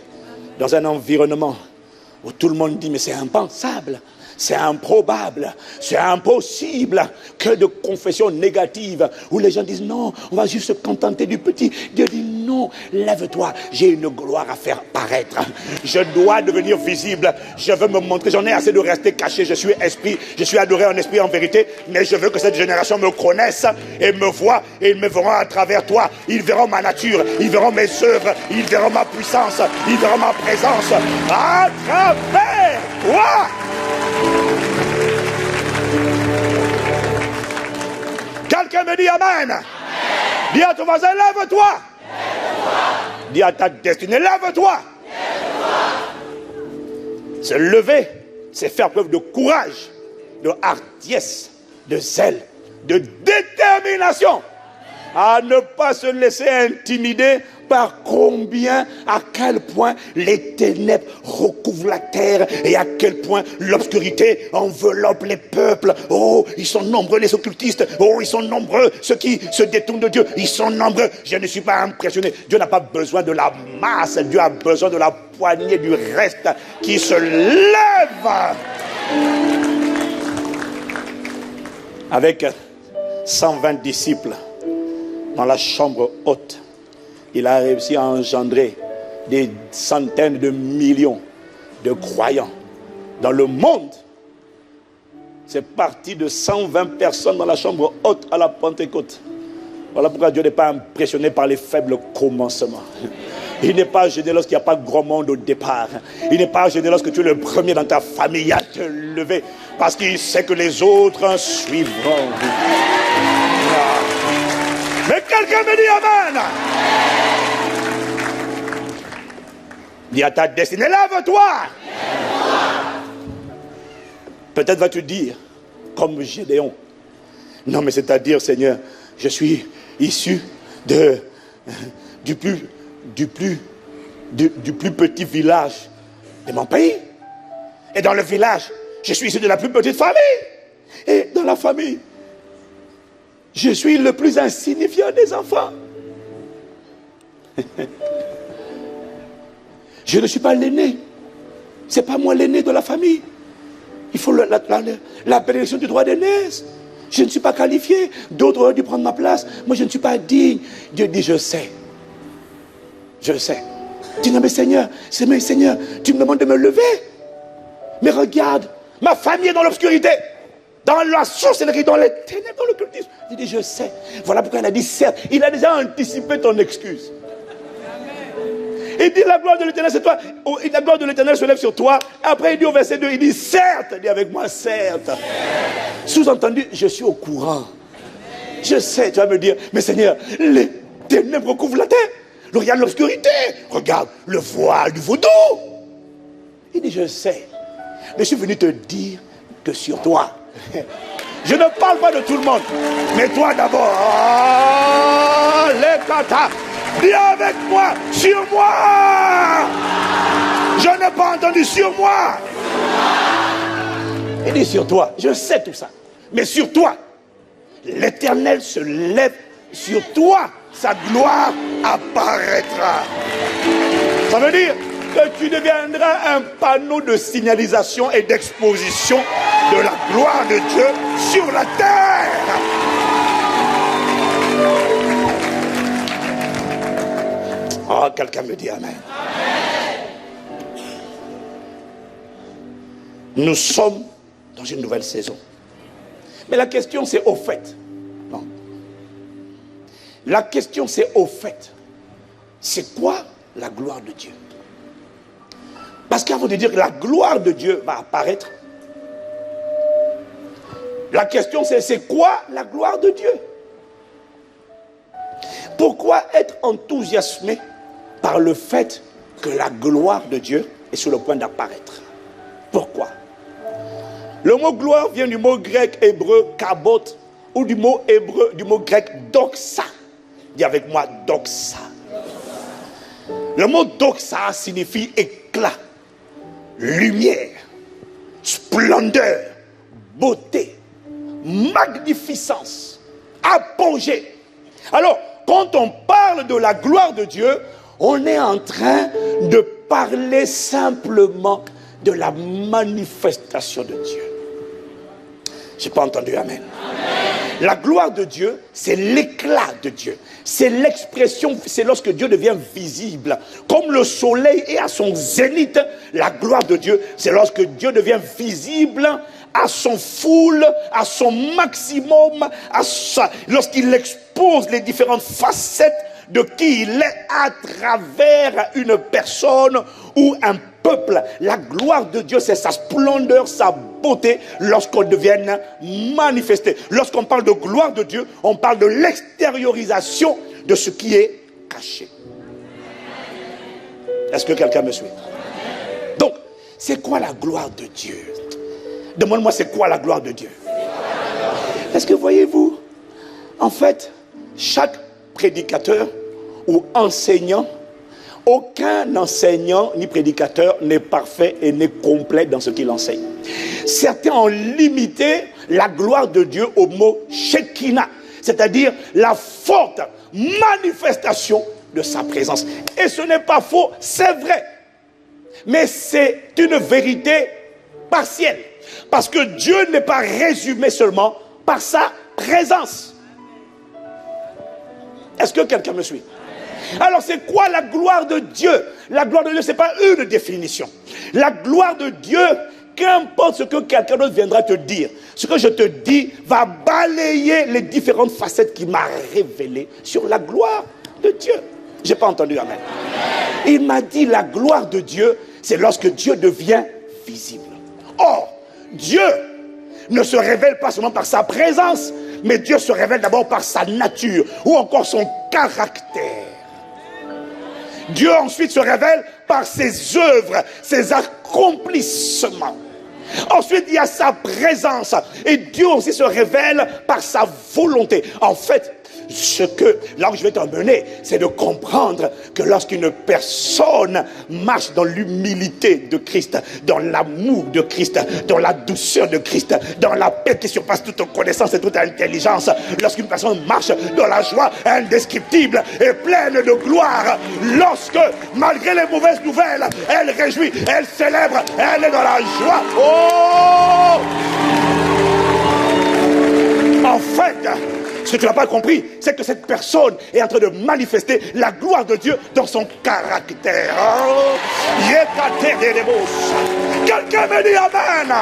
dans un environnement où tout le monde dit, mais c'est impensable, c'est improbable, c'est impossible, que de confessions négatives, où les gens disent, non, on va juste se contenter du petit. Dieu dit, non, lève-toi, j'ai une gloire à faire paraître, je dois devenir visible, je veux me montrer, j'en ai assez de rester caché, je suis esprit, je suis adoré en esprit, en vérité, mais je veux que cette génération me connaisse et me voit, et ils me verront à travers toi, ils verront ma nature, ils verront mes œuvres, ils verront ma puissance, ils verront ma présence, à travers toi. Quelqu'un me dit amen. Amen. Dis à ton voisin, lève-toi. Lève-toi. Dis à ta destinée, lève-toi. Lève-toi. Se lever, c'est faire preuve de courage, de hardiesse, de zèle, de détermination, à ne pas se laisser intimider par combien, à quel point les ténèbres recouvrent la terre et à quel point l'obscurité enveloppe les peuples. Oh, ils sont nombreux les occultistes. Oh, ils sont nombreux ceux qui se détournent de Dieu. Ils sont nombreux. Je ne suis pas impressionné. Dieu n'a pas besoin de la masse. Dieu a besoin de la poignée du reste qui se lève. Avec 120 disciples dans la chambre haute, il a réussi à engendrer des centaines de millions de croyants dans le monde. C'est parti de 120 personnes dans la chambre haute à la Pentecôte. Voilà pourquoi Dieu n'est pas impressionné par les faibles commencements. Il n'est pas gêné lorsqu'il n'y a pas grand monde au départ. Il n'est pas gêné lorsque tu es le premier dans ta famille à te lever. Parce qu'il sait que les autres suivront. Mais quelqu'un me dit amen. Dis à ta destinée, lève-toi. Peut-être vas-tu dire, comme Gédéon, non mais c'est-à-dire, Seigneur, je suis issu du plus petit village de mon pays. Et dans le village, je suis issu de la plus petite famille. Et dans la famille, je suis le plus insignifiant des enfants. Je ne suis pas l'aîné. Ce n'est pas moi l'aîné de la famille. Il faut la bénédiction du droit d'aînesse. Je ne suis pas qualifié. D'autres auraient dû prendre ma place. Moi, je ne suis pas digne. Dieu dit, je sais. Je sais. Tu dis, non mais Seigneur, tu me demandes de me lever. Mais regarde, ma famille est dans l'obscurité. Dans la sorcellerie, dans les ténèbres, dans l'occultisme. Il dit, je sais. Voilà pourquoi il a dit, certes. Il a déjà anticipé ton excuse. Il dit, la gloire de l'Éternel, c'est toi. La gloire de l'Éternel se lève sur toi. Après, il dit au verset 2, il dit, certes. Dis avec moi, certes. Sous-entendu, je suis au courant. Je sais, tu vas me dire, mais Seigneur, les ténèbres recouvrent la terre. Regarde l'obscurité. Regarde le voile du vaudou. Il dit, je sais. Mais je suis venu te dire que sur toi, je ne parle pas de tout le monde, mais toi d'abord. Oh, les katas. Dis avec moi, sur moi. Je n'ai pas entendu sur moi. Il dit sur toi, je sais tout ça. Mais sur toi, l'Éternel se lève sur toi, sa gloire apparaîtra. Ça veut dire que tu deviendras un panneau de signalisation et d'exposition de la gloire de Dieu sur la terre. Oh, quelqu'un me dit amen. Nous sommes dans une nouvelle saison. Mais la question c'est au fait. Non. La question c'est au fait. C'est quoi la gloire de Dieu? Parce qu'avant de dire que la gloire de Dieu va apparaître, la question c'est quoi la gloire de Dieu? Pourquoi être enthousiasmé par le fait que la gloire de Dieu est sur le point d'apparaître? Pourquoi? Le mot gloire vient du mot grec hébreu kabot ou du mot hébreu, du mot grec doxa. Dis avec moi doxa. Le mot doxa signifie éclat, lumière, splendeur, beauté, magnificence, apogée. Alors, quand on parle de la gloire de Dieu, on est en train de parler simplement de la manifestation de Dieu. Je n'ai pas entendu amen. La gloire de Dieu, c'est l'éclat de Dieu. C'est l'expression, c'est lorsque Dieu devient visible. Comme le soleil est à son zénith, la gloire de Dieu, c'est lorsque Dieu devient visible à son full, à son maximum, lorsqu'il expose les différentes facettes de qui il est à travers une personne ou un peuple. La gloire de Dieu, c'est sa splendeur, sa beauté, lorsqu'on devient manifesté. Lorsqu'on parle de gloire de Dieu, on parle de l'extériorisation de ce qui est caché. Est-ce que quelqu'un me suit? Donc, c'est quoi la gloire de Dieu? Demande-moi, c'est quoi la gloire de Dieu? Est-ce que voyez-vous, en fait, chaque prédicateur ou enseignant, aucun enseignant ni prédicateur n'est parfait et n'est complet dans ce qu'il enseigne. Certains ont limité la gloire de Dieu au mot Shekinah, c'est-à-dire la forte manifestation de sa présence. Et ce n'est pas faux, c'est vrai. Mais c'est une vérité partielle. Parce que Dieu n'est pas résumé seulement par sa présence. Est-ce que quelqu'un me suit? Alors c'est quoi la gloire de Dieu? La gloire de Dieu, ce n'est pas une définition. La gloire de Dieu, qu'importe ce que quelqu'un d'autre viendra te dire, ce que je te dis va balayer les différentes facettes qu'il m'a révélées sur la gloire de Dieu. Je n'ai pas entendu amen. Il m'a dit la gloire de Dieu, c'est lorsque Dieu devient visible. Or, Dieu ne se révèle pas seulement par sa présence, mais Dieu se révèle d'abord par sa nature ou encore son caractère. Dieu ensuite se révèle par ses œuvres, ses accomplissements. Ensuite, il y a sa présence. Et Dieu aussi se révèle par sa volonté. En fait, là où je vais t'emmener, c'est de comprendre que lorsqu'une personne marche dans l'humilité de Christ, dans l'amour de Christ, dans la douceur de Christ, dans la paix qui surpasse toute connaissance et toute intelligence, lorsqu'une personne marche dans la joie indescriptible et pleine de gloire, lorsque, malgré les mauvaises nouvelles, elle réjouit, elle célèbre, elle est dans la joie. Oh! En fait, ce que tu n'as pas compris, c'est que cette personne est en train de manifester la gloire de Dieu dans son caractère. Oh, quelqu'un me dit amen.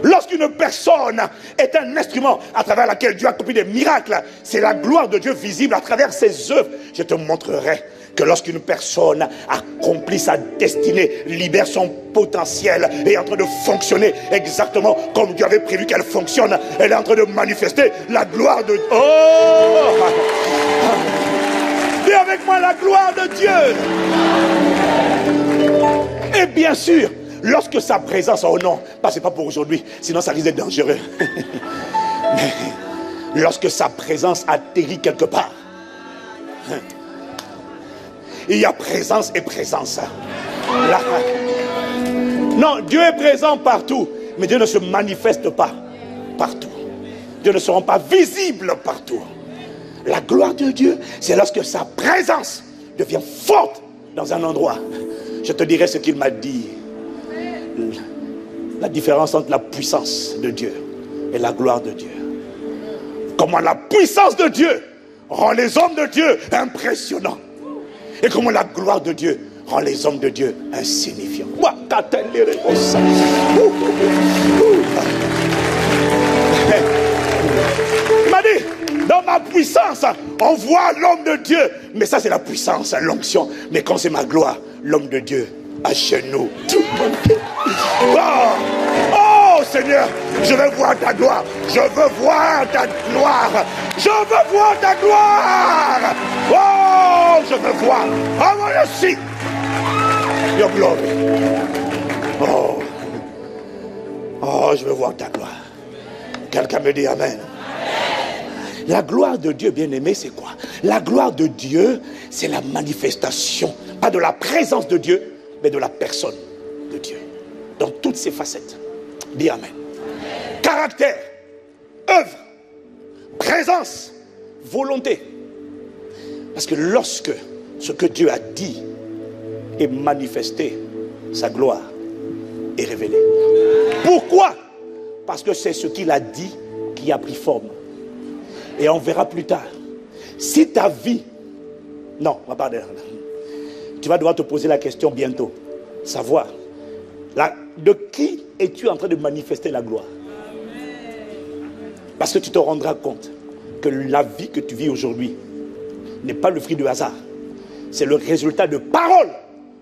Lorsqu'une personne est un instrument à travers lequel Dieu accomplit des miracles, c'est la gloire de Dieu visible à travers ses œuvres. Je te montrerai que lorsqu'une personne accomplit sa destinée, libère son potentiel, est en train de fonctionner exactement comme Dieu avait prévu qu'elle fonctionne, elle est en train de manifester la gloire de Dieu. Oh! Dis avec moi la gloire de Dieu. Et bien sûr, lorsque sa présence, oh non, c'est pas pour aujourd'hui, sinon ça risque d'être dangereux. Mais lorsque sa présence atterrit quelque part, il y a présence et présence. Là. Non, Dieu est présent partout, mais Dieu ne se manifeste pas partout. Dieu ne sera pas visible partout. La gloire de Dieu, c'est lorsque sa présence devient forte dans un endroit. Je te dirai ce qu'il m'a dit. La différence entre la puissance de Dieu et la gloire de Dieu. Comment la puissance de Dieu rend les hommes de Dieu impressionnants. Et comment la gloire de Dieu rend les hommes de Dieu insignifiants. Il m'a dit, dans ma puissance, on voit l'homme de Dieu. Mais ça, c'est la puissance, l'onction. Mais quand c'est ma gloire, l'homme de Dieu à genoux. Oh Seigneur, je veux voir ta gloire. Je veux voir ta gloire. Je veux voir ta gloire. Oh, je veux voir. I want to see your glory. Oh, oh, je veux voir ta gloire. Quelqu'un me dit amen. La gloire de Dieu, bien-aimé, c'est quoi? La gloire de Dieu, c'est la manifestation, pas de la présence de Dieu, mais de la personne de Dieu, dans toutes ses facettes. Dis amen. Caractère, œuvre, présence, volonté. Parce que lorsque ce que Dieu a dit est manifesté, sa gloire est révélée. Pourquoi? Parce que c'est ce qu'il a dit qui a pris forme. Et on verra plus tard. Si ta vie... Non, on va pas dire. Tu vas devoir te poser la question bientôt. Savoir, de qui es-tu en train de manifester la gloire? Parce que tu te rendras compte que la vie que tu vis aujourd'hui n'est pas le fruit du hasard. C'est le résultat de paroles,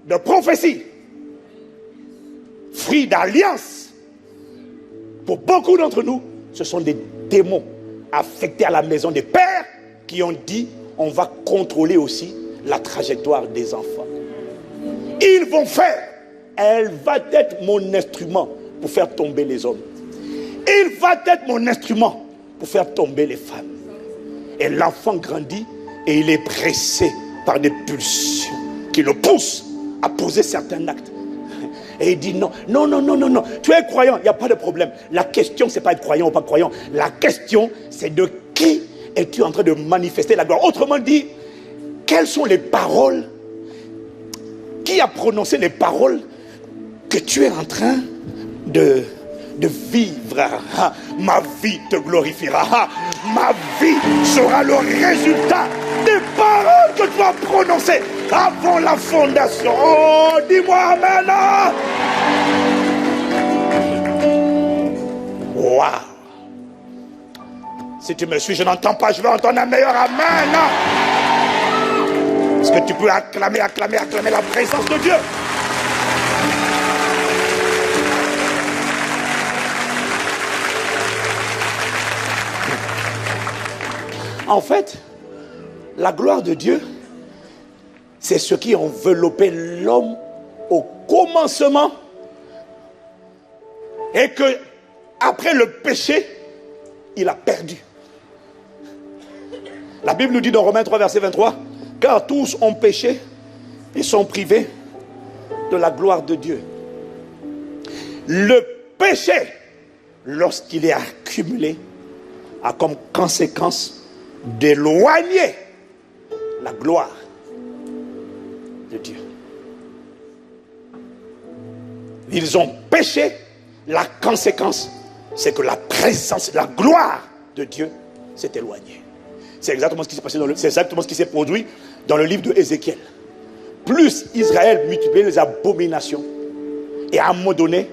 de prophéties, fruit d'alliance. Pour beaucoup d'entre nous, ce sont des démons affectés à la maison des pères qui ont dit on va contrôler aussi la trajectoire des enfants. Ils vont faire, elle va être mon instrument pour faire tomber les hommes. Il va être mon instrument pour faire tomber les femmes. Et l'enfant grandit et il est pressé par des pulsions qui le poussent à poser certains actes. Et il dit non, non, non, non, non, non. Tu es croyant, il n'y a pas de problème. La question, c'est pas être croyant ou pas croyant. La question, c'est de qui es-tu en train de manifester la gloire. Autrement dit, quelles sont les paroles? Qui a prononcé les paroles que tu es en train de vivre? Ma vie te glorifiera. Ma vie sera le résultat des paroles que tu as prononcées avant la fondation. Oh, dis-moi amen. Waouh. Si tu me suis, je n'entends pas, je vais entendre un meilleur amen. Est-ce que tu peux acclamer la présence de Dieu? En fait, la gloire de Dieu, c'est ce qui enveloppait l'homme au commencement et que après le péché, il a perdu. La Bible nous dit dans Romains 3, verset 23, car tous ont péché et sont privés de la gloire de Dieu. Le péché, lorsqu'il est accumulé, a comme conséquence d'éloigner la gloire de Dieu. Ils ont péché, la conséquence, c'est que la présence, la gloire de Dieu s'est éloignée. C'est exactement ce qui s'est passé c'est exactement ce qui s'est produit dans le livre de Ézéchiel. Plus Israël multipliait les abominations, et à un moment donné,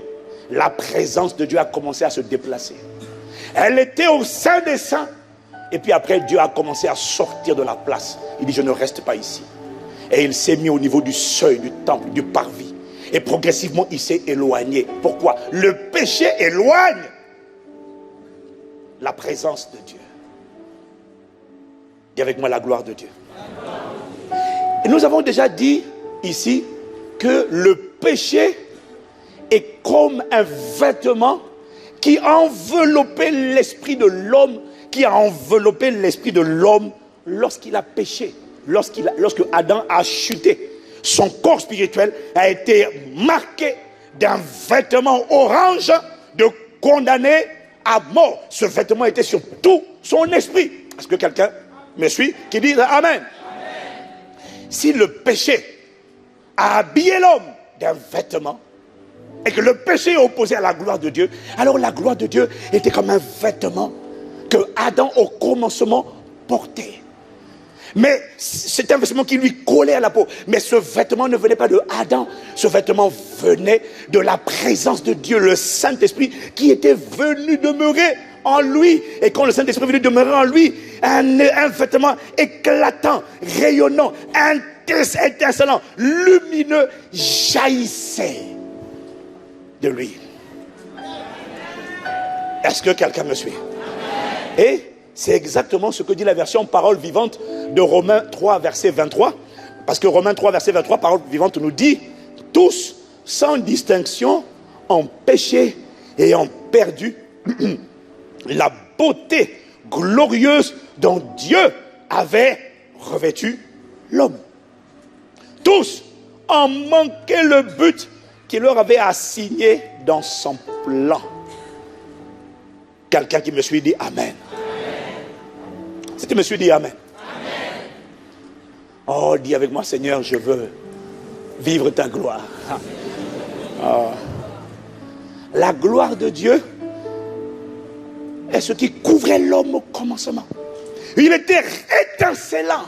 la présence de Dieu a commencé à se déplacer. Elle était au sein des saints. Et puis après, Dieu a commencé à sortir de la place. Il dit, je ne reste pas ici. Et il s'est mis au niveau du seuil, du temple, du parvis. Et progressivement, il s'est éloigné. Pourquoi? Le péché éloigne la présence de Dieu. Dis avec moi la gloire de Dieu. Et nous avons déjà dit ici que le péché est comme un vêtement qui a enveloppé l'esprit de l'homme, qui a enveloppé l'esprit de l'homme lorsqu'il a péché, lorsque Adam a chuté. Son corps spirituel a été marqué d'un vêtement orange de condamné à mort. Ce vêtement était sur tout son esprit. Est-ce que quelqu'un me suit qui dit amen? Amen. Si le péché a habillé l'homme d'un vêtement et que le péché est opposé à la gloire de Dieu, alors la gloire de Dieu était comme un vêtement que Adam au commencement portait. Mais c'est un vêtement qui lui collait à la peau. Mais ce vêtement ne venait pas de Adam. Ce vêtement venait de la présence de Dieu, le Saint-Esprit, qui était venu demeurer en lui. Et quand le Saint-Esprit est venu demeurer en lui, un vêtement éclatant, rayonnant, étincelant, lumineux, jaillissait de lui. Est-ce que quelqu'un me suit? Et c'est exactement ce que dit la version parole vivante de Romains 3, verset 23. Parce que Romains 3, verset 23, parole vivante nous dit: tous, sans distinction, ont péché et ont perdu la beauté glorieuse dont Dieu avait revêtu l'homme. Tous ont manqué le but qu'il leur avait assigné dans son plan. Quelqu'un qui me suit dit Amen. Si tu me suis, dis Amen. Amen. Oh, dis avec moi, Seigneur, je veux vivre ta gloire. Oh. La gloire de Dieu est ce qui couvrait l'homme au commencement. Il était étincelant,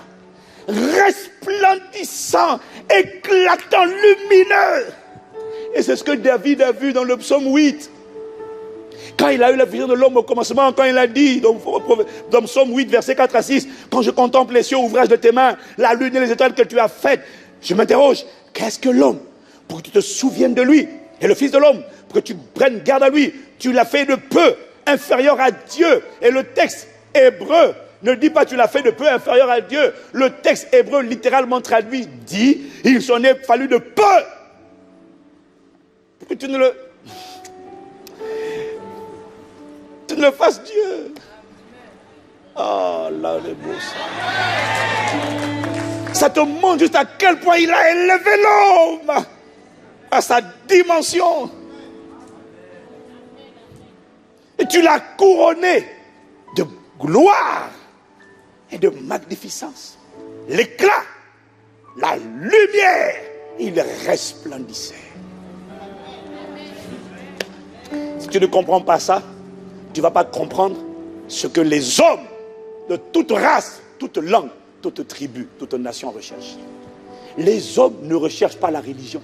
resplendissant, éclatant, lumineux. Et c'est ce que David a vu dans le psaume 8. Quand il a eu la vision de l'homme au commencement, quand il a dit, dans Psaume 8, versets 4 à 6, quand je contemple les cieux, ouvrage de tes mains, la lune et les étoiles que tu as faites, je m'interroge, qu'est-ce que l'homme? Pour que tu te souviennes de lui, et le Fils de l'homme, pour que tu prennes garde à lui, tu l'as fait de peu inférieur à Dieu. Et le texte hébreu ne dit pas tu l'as fait de peu inférieur à Dieu. Le texte hébreu littéralement traduit dit, il s'en est fallu de peu pour que tu ne le fasses Dieu. Oh là, les beaux ça te montre juste à quel point il a élevé l'homme à sa dimension. Et tu l'as couronné de gloire et de magnificence. L'éclat, la lumière, il resplendissait. Si tu ne comprends pas ça, tu ne vas pas comprendre ce que les hommes de toute race, toute langue, toute tribu, toute nation recherchent. Les hommes ne recherchent pas la religion.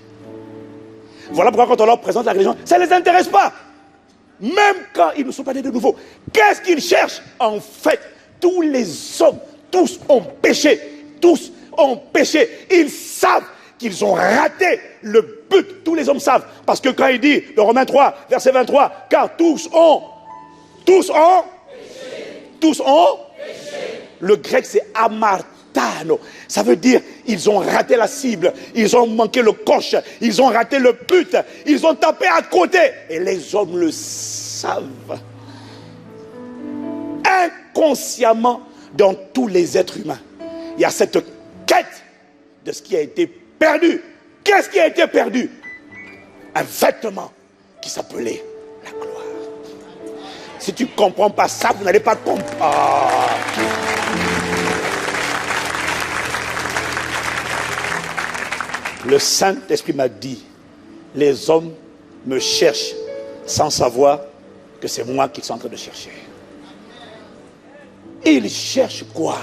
Voilà pourquoi quand on leur présente la religion, ça ne les intéresse pas. Même quand ils ne sont pas nés de nouveau. Qu'est-ce qu'ils cherchent? En fait, tous les hommes, tous ont péché. Tous ont péché. Ils savent qu'ils ont raté le but. Tous les hommes savent. Parce que quand il dit, dans Romains 3, verset 23, car tous ont péché. Le grec c'est amartano. Ça veut dire, ils ont raté la cible, ils ont manqué le coche, ils ont raté le but, ils ont tapé à côté. Et les hommes le savent. Inconsciemment, dans tous les êtres humains, il y a cette quête de ce qui a été perdu. Qu'est-ce qui a été perdu? Un vêtement qui s'appelait la gloire. Si tu ne comprends pas ça, vous n'allez pas comprendre. Le Saint-Esprit m'a dit, les hommes me cherchent sans savoir que c'est moi qu'ils sont en train de chercher. Ils cherchent quoi?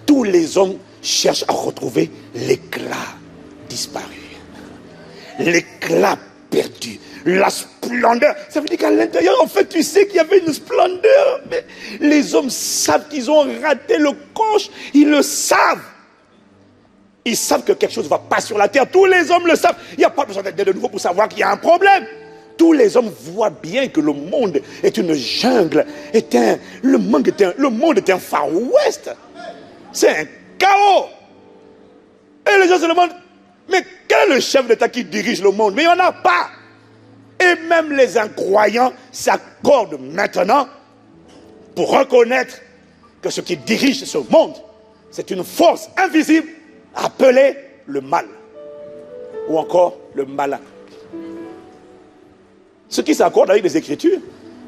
Tous les hommes cherchent à retrouver l'éclat disparu. L'éclat perdu. La splendeur. Ça veut dire qu'à l'intérieur, en fait, tu sais qu'il y avait une splendeur. Mais les hommes savent qu'ils ont raté le coche. Ils le savent. Ils savent que quelque chose ne va pas sur la terre. Tous les hommes le savent. Il n'y a pas besoin d'être de nouveau pour savoir qu'il y a un problème. Tous les hommes voient bien que le monde est une jungle. Le monde est un Far West. C'est un chaos. Et les gens se demandent, mais quel est le chef d'État qui dirige le monde? Mais il n'y en a pas. Et même les incroyants s'accordent maintenant pour reconnaître que ce qui dirige ce monde, c'est une force invisible appelée le mal. Ou encore le malin. Ce qui s'accorde avec les Écritures,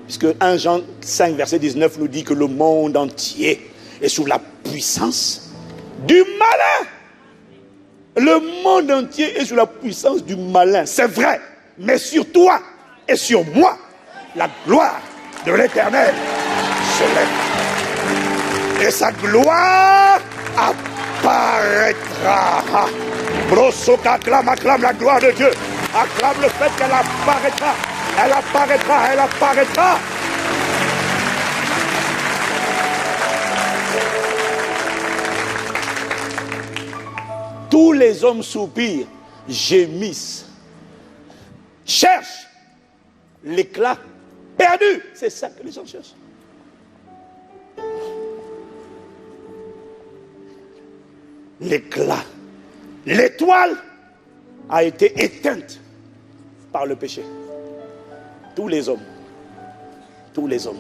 puisque 1 Jean 5, verset 19 nous dit que le monde entier est sous la puissance du malin. Le monde entier est sous la puissance du malin. C'est vrai. Mais sur toi et sur moi, la gloire de l'Éternel se lève. Et sa gloire apparaîtra. Brosoka, acclame la gloire de Dieu. Acclame le fait qu'elle apparaîtra. Elle apparaîtra, elle apparaîtra. Tous les hommes soupirent, gémissent, cherchent l'éclat perdu. C'est ça que les gens cherchent. L'éclat, l'étoile a été éteinte par le péché. Tous les hommes. Tous les hommes.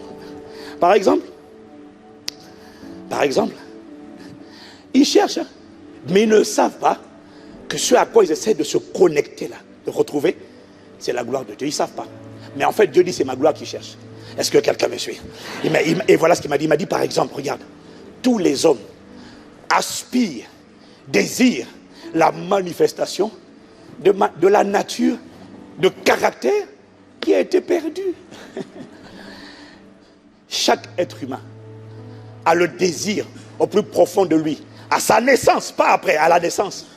Par exemple, ils cherchent, mais ils ne savent pas que ce à quoi ils essaient de se connecter là, de retrouver, c'est la gloire de Dieu. Ils ne savent pas. Mais en fait, Dieu dit, c'est ma gloire qu'ils cherchent. Est-ce que quelqu'un me suit? Et voilà ce qu'il m'a dit. Il m'a dit, par exemple, regarde, tous les hommes aspirent, désirent la manifestation de la nature, de caractère qui a été perdue. Chaque être humain a le désir au plus profond de lui, à sa naissance, pas après, à la naissance.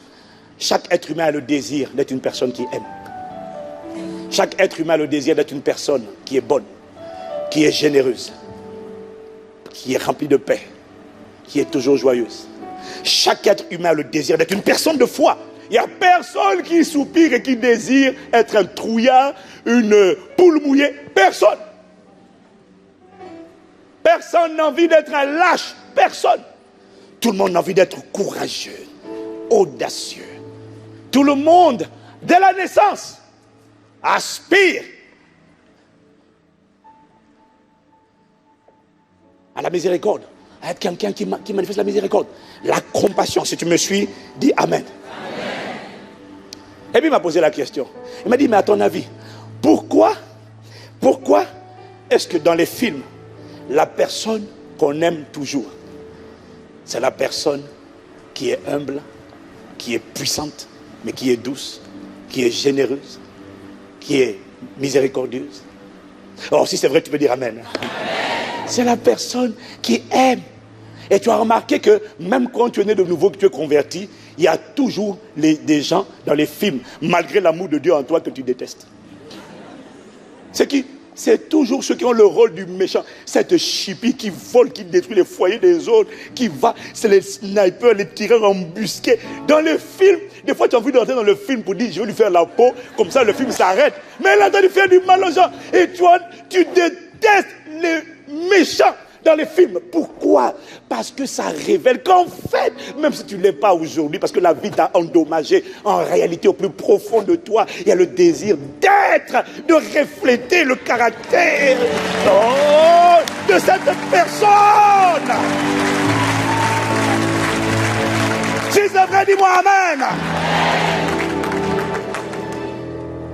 Chaque être humain a le désir d'être une personne qui aime. Chaque être humain a le désir d'être une personne qui est bonne, qui est généreuse, qui est remplie de paix, qui est toujours joyeuse. Chaque être humain a le désir d'être une personne de foi. Il n'y a personne qui soupire et qui désire être un trouillard, une poule mouillée. Personne. Personne n'a envie d'être un lâche. Personne. Tout le monde a envie d'être courageux, audacieux. Tout le monde, dès la naissance, aspire à la miséricorde, à être quelqu'un qui manifeste la miséricorde, la compassion. Si tu me suis, dis Amen. Amen. Et puis il m'a posé la question. Il m'a dit, mais à ton avis, pourquoi est-ce que dans les films, la personne qu'on aime toujours, c'est la personne qui est humble, qui est puissante, mais qui est douce, qui est généreuse, qui est miséricordieuse? Or, si c'est vrai, tu peux dire Amen. Amen. C'est la personne qui aime. Et tu as remarqué que même quand tu es né de nouveau, que tu es converti, il y a toujours des gens dans les films, malgré l'amour de Dieu en toi, que tu détestes. C'est qui? C'est toujours ceux qui ont le rôle du méchant. Cette chipie qui vole, qui détruit les foyers des autres, qui va, c'est les snipers, les tireurs embusqués. Dans le film, des fois tu as envie d'entrer dans le film pour dire je vais lui faire la peau, comme ça le film s'arrête. Mais là, tu as dû faire du mal aux gens. Et toi, tu détestes les méchants dans les films. Pourquoi? Parce que ça révèle qu'en fait, même si tu ne l'es pas aujourd'hui, parce que la vie t'a endommagé, en réalité, au plus profond de toi, il y a le désir d'être, de refléter le caractère de cette personne. Si c'est vrai, dis-moi Amen.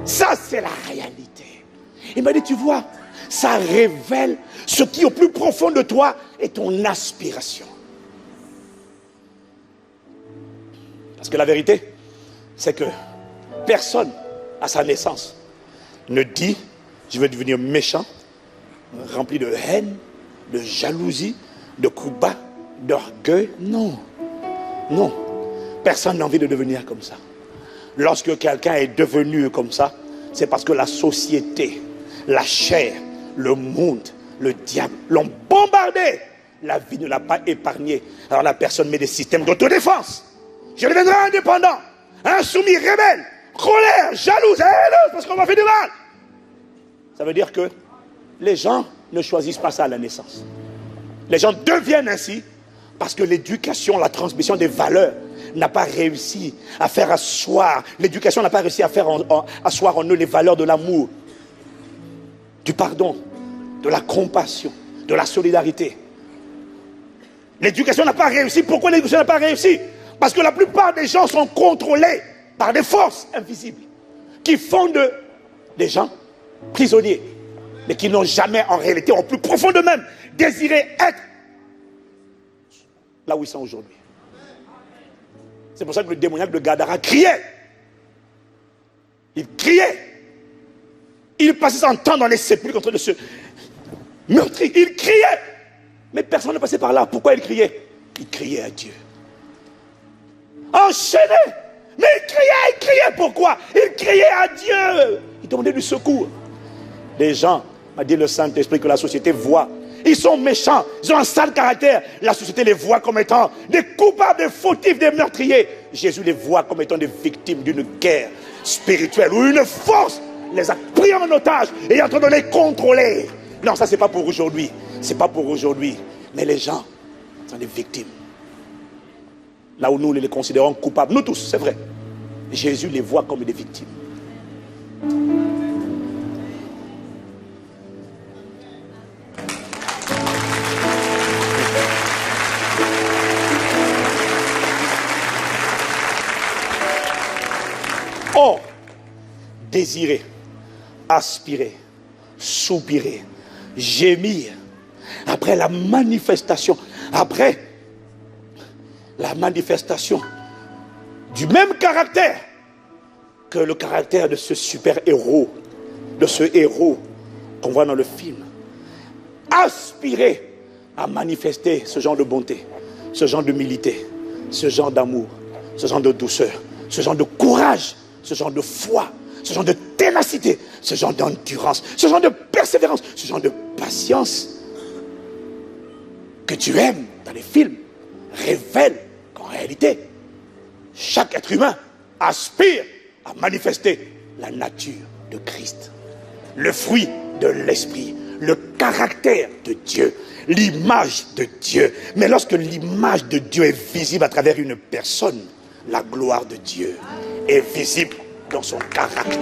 Ça, c'est la réalité. Il m'a dit, tu vois, ça révèle ce qui au plus profond de toi est ton aspiration. Parce que la vérité, c'est que personne à sa naissance ne dit je vais devenir méchant, rempli de haine, de jalousie, de coups bas, d'orgueil. Non, non, personne n'a envie de devenir comme ça. Lorsque quelqu'un est devenu comme ça, c'est parce que la société, la chair, le monde, le diable l'ont bombardé. La vie ne l'a pas épargné. Alors la personne met des systèmes d'autodéfense. Je deviendrai indépendant, insoumis, rebelle, colère, jaloux, haineux, parce qu'on m'a fait du mal. Ça veut dire que les gens ne choisissent pas ça à la naissance. Les gens deviennent ainsi parce que l'éducation, la transmission des valeurs n'a pas réussi à faire asseoir. L'éducation n'a pas réussi à faire asseoir en eux les valeurs de l'amour, du pardon, de la compassion, de la solidarité. L'éducation n'a pas réussi. Pourquoi l'éducation n'a pas réussi? Parce que la plupart des gens sont contrôlés par des forces invisibles qui font des gens prisonniers, mais qui n'ont jamais en réalité, au plus profond d'eux-mêmes, désiré être là où ils sont aujourd'hui. C'est pour ça que le démoniaque de Gadara criait. Il criait. Il passait son temps dans les sépulcres en train de se meurtrir. Il criait. Mais personne ne passait par là. Pourquoi il criait? Il criait à Dieu. enchaîné. Mais il criait pourquoi? Il criait à Dieu. Il demandait du secours. Les gens, m'a dit le Saint-Esprit, que la société voit. Ils sont méchants, ils ont un sale caractère. La société les voit comme étant des coupables, des fautifs, des meurtriers. Jésus les voit comme étant des victimes d'une guerre spirituelle où une force les a pris en otage et est en train de les contrôler. Non, ça c'est pas pour aujourd'hui. C'est pas pour aujourd'hui. Mais les gens sont des victimes. Là où nous les considérons coupables, nous tous, c'est vrai. Jésus les voit comme des victimes. Or, désirer, aspirer, soupirer, gémir, après la manifestation du même caractère que le caractère de ce super-héros, de ce héros qu'on voit dans le film. Aspirer à manifester ce genre de bonté, ce genre d'humilité, ce genre d'amour, ce genre de douceur, ce genre de courage, ce genre de foi, ce genre de ténacité, ce genre d'endurance, ce genre de persévérance, ce genre de patience que tu aimes dans les films révèle qu'en réalité, chaque être humain aspire à manifester la nature de Christ, le fruit de l'esprit, le caractère de Dieu, l'image de Dieu. Mais lorsque l'image de Dieu est visible à travers une personne, la gloire de Dieu est visible dans son caractère.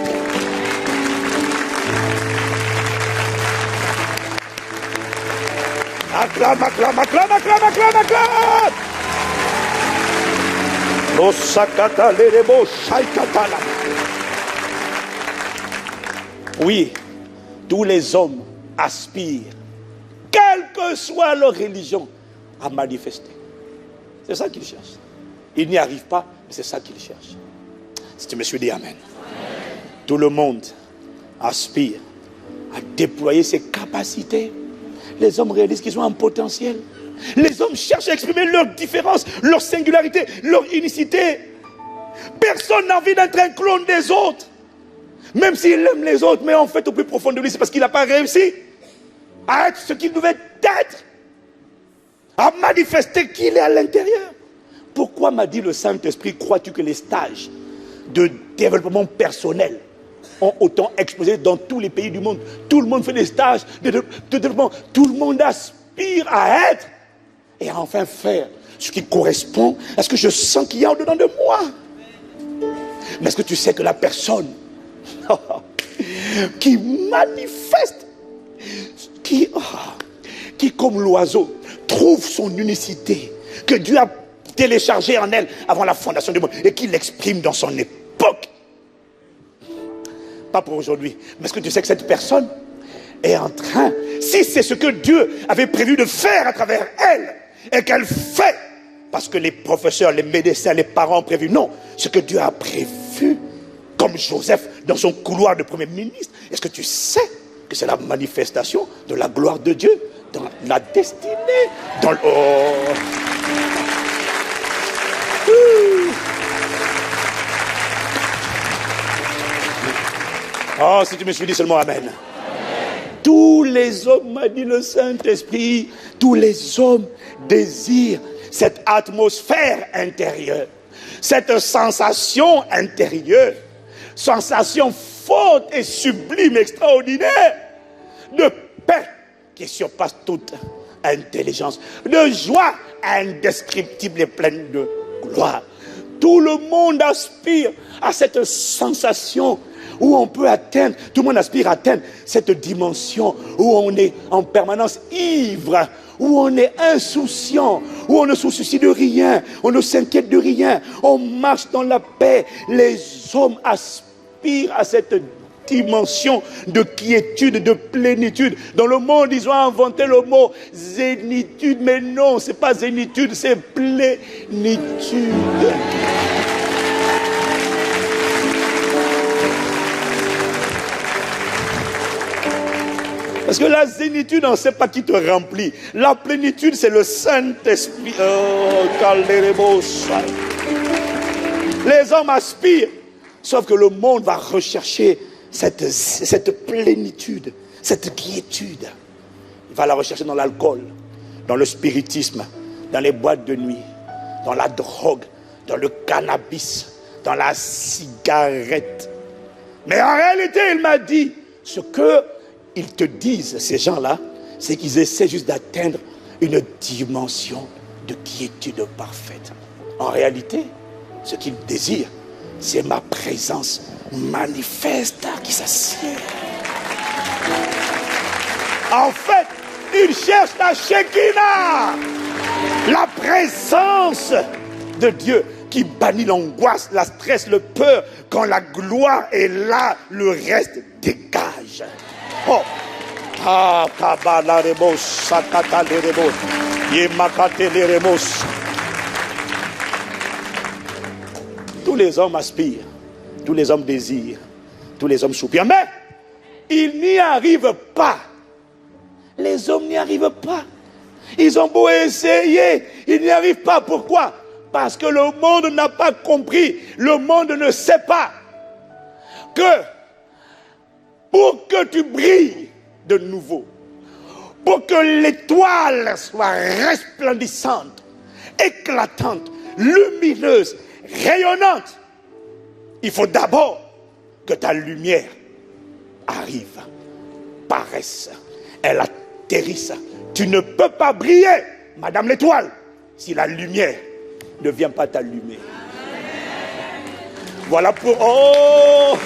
Acclame, acclame, acclame, acclame, acclame, acclame. Oui, tous les hommes aspirent, quelle que soit leur religion, à manifester. C'est ça qu'ils cherchent. Ils n'y arrivent pas, mais c'est ça qu'ils cherchent. Si tu me suis dit amen. Tout le monde aspire à déployer ses capacités. Les hommes réalisent qu'ils ont un potentiel. Les hommes cherchent à exprimer leur différence, leur singularité, leur unicité. Personne n'a envie d'être un clone des autres. Même s'il aime les autres, mais en fait au plus profond de lui, c'est parce qu'il n'a pas réussi à être ce qu'il devait être, à manifester qui il est à l'intérieur. Pourquoi, m'a dit le Saint-Esprit, crois-tu que les stages de développement personnel ont autant explosé dans tous les pays du monde? Tout le monde fait des stages de développement. Tout le monde aspire à être et à enfin faire ce qui correspond à ce que je sens qu'il y a au-dedans de moi. Mais est-ce que tu sais que la personne qui manifeste, qui comme l'oiseau trouve son unicité, que Dieu a téléchargée en elle avant la fondation du monde et qui l'exprime dans son époque, pas pour aujourd'hui, mais est-ce que tu sais que cette personne est en train, si c'est ce que Dieu avait prévu de faire à travers elle, et qu'elle fait, parce que les professeurs, les médecins, les parents ont prévu, non, ce que Dieu a prévu, comme Joseph dans son couloir de premier ministre, est-ce que tu sais que c'est la manifestation de la gloire de Dieu dans la destinée, dans le... Oh, si tu me suis dit seulement amen. Amen. Tous les hommes, m'a dit le Saint-Esprit, tous les hommes désirent cette atmosphère intérieure, cette sensation intérieure, sensation forte et sublime, extraordinaire, de paix qui surpasse toute intelligence, de joie indescriptible et pleine de gloire. Tout le monde aspire à cette sensation où on peut atteindre, tout le monde aspire à atteindre cette dimension où on est en permanence ivre, où on est insouciant, où on ne se soucie de rien, on ne s'inquiète de rien, on marche dans la paix. Les hommes aspirent à cette dimension de quiétude, de plénitude. Dans le monde, ils ont inventé le mot zénitude, mais non, c'est pas zénitude, c'est plénitude. Parce que la zénitude, on ne sait pas qui te remplit. La plénitude, c'est le Saint-Esprit. Oh, Les hommes aspirent. Sauf que le monde va rechercher cette plénitude, cette quiétude. Il va la rechercher dans l'alcool, dans le spiritisme, dans les boîtes de nuit, dans la drogue, dans le cannabis, dans la cigarette. Mais en réalité, il m'a dit, ce qu'ils te disent, ces gens-là, c'est qu'ils essaient juste d'atteindre une dimension de quiétude parfaite. En réalité, ce qu'ils désirent, c'est ma présence manifeste qui s'assied. En fait, ils cherchent la Shekinah, la présence de Dieu qui bannit l'angoisse, la stress, le peur. Quand la gloire est là, le reste dégage. Oh. Tous les hommes aspirent, tous les hommes désirent, tous les hommes soupirent, mais ils n'y arrivent pas. Les hommes n'y arrivent pas. Ils ont beau essayer, ils n'y arrivent pas. Pourquoi? Parce que le monde n'a pas compris. Le monde ne sait pas que pour que tu brilles de nouveau, pour que l'étoile soit resplendissante, éclatante, lumineuse, rayonnante, il faut d'abord que ta lumière arrive, paraisse, elle atterrisse. Tu ne peux pas briller, Madame l'étoile, si la lumière ne vient pas t'allumer. Voilà pour... Oh,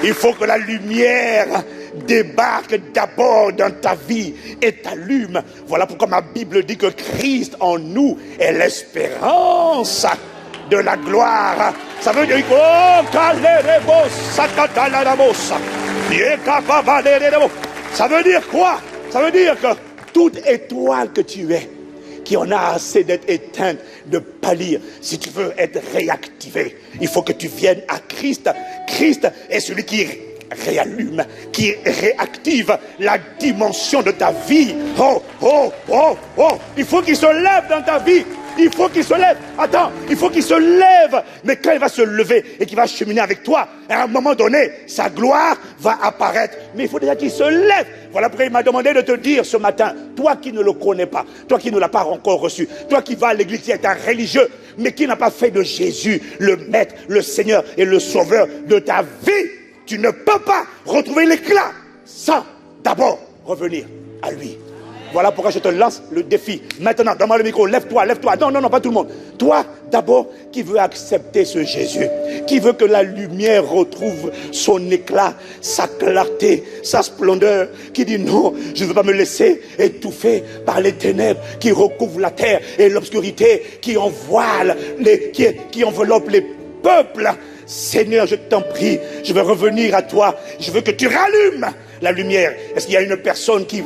il faut que la lumière débarque d'abord dans ta vie et t'allume. Voilà pourquoi ma Bible dit que Christ en nous est l'espérance de la gloire. Ça veut dire que ça veut dire quoi? Ça veut dire que toute étoile que tu es, qui en a assez d'être éteinte, de pâlir, si tu veux être réactivé, il faut que tu viennes à Christ. Christ est celui qui réallume, qui réactive la dimension de ta vie. Oh, oh, oh, oh, il faut qu'il se lève dans ta vie. Il faut qu'il se lève. Attends, il faut qu'il se lève. Mais quand il va se lever et qu'il va cheminer avec toi, à un moment donné, sa gloire va apparaître. Mais il faut déjà qu'il se lève. Voilà pourquoi il m'a demandé de te dire ce matin, toi qui ne le connais pas, toi qui ne l'as pas encore reçu, toi qui vas à l'église, qui est un religieux, mais qui n'a pas fait de Jésus le Maître, le Seigneur et le Sauveur de ta vie, tu ne peux pas retrouver l'éclat sans d'abord revenir à lui. Voilà pourquoi je te lance le défi. Maintenant, donne-moi le micro, lève-toi, lève-toi. Non, non, non, pas tout le monde. Toi, d'abord, qui veut accepter ce Jésus, qui veut que la lumière retrouve son éclat, sa clarté, sa splendeur, qui dit non, je ne veux pas me laisser étouffer par les ténèbres qui recouvrent la terre et l'obscurité qui envoile, qui enveloppe les peuples. Seigneur, je t'en prie, je veux revenir à toi. Je veux que tu rallumes la lumière. Est-ce qu'il y a une personne qui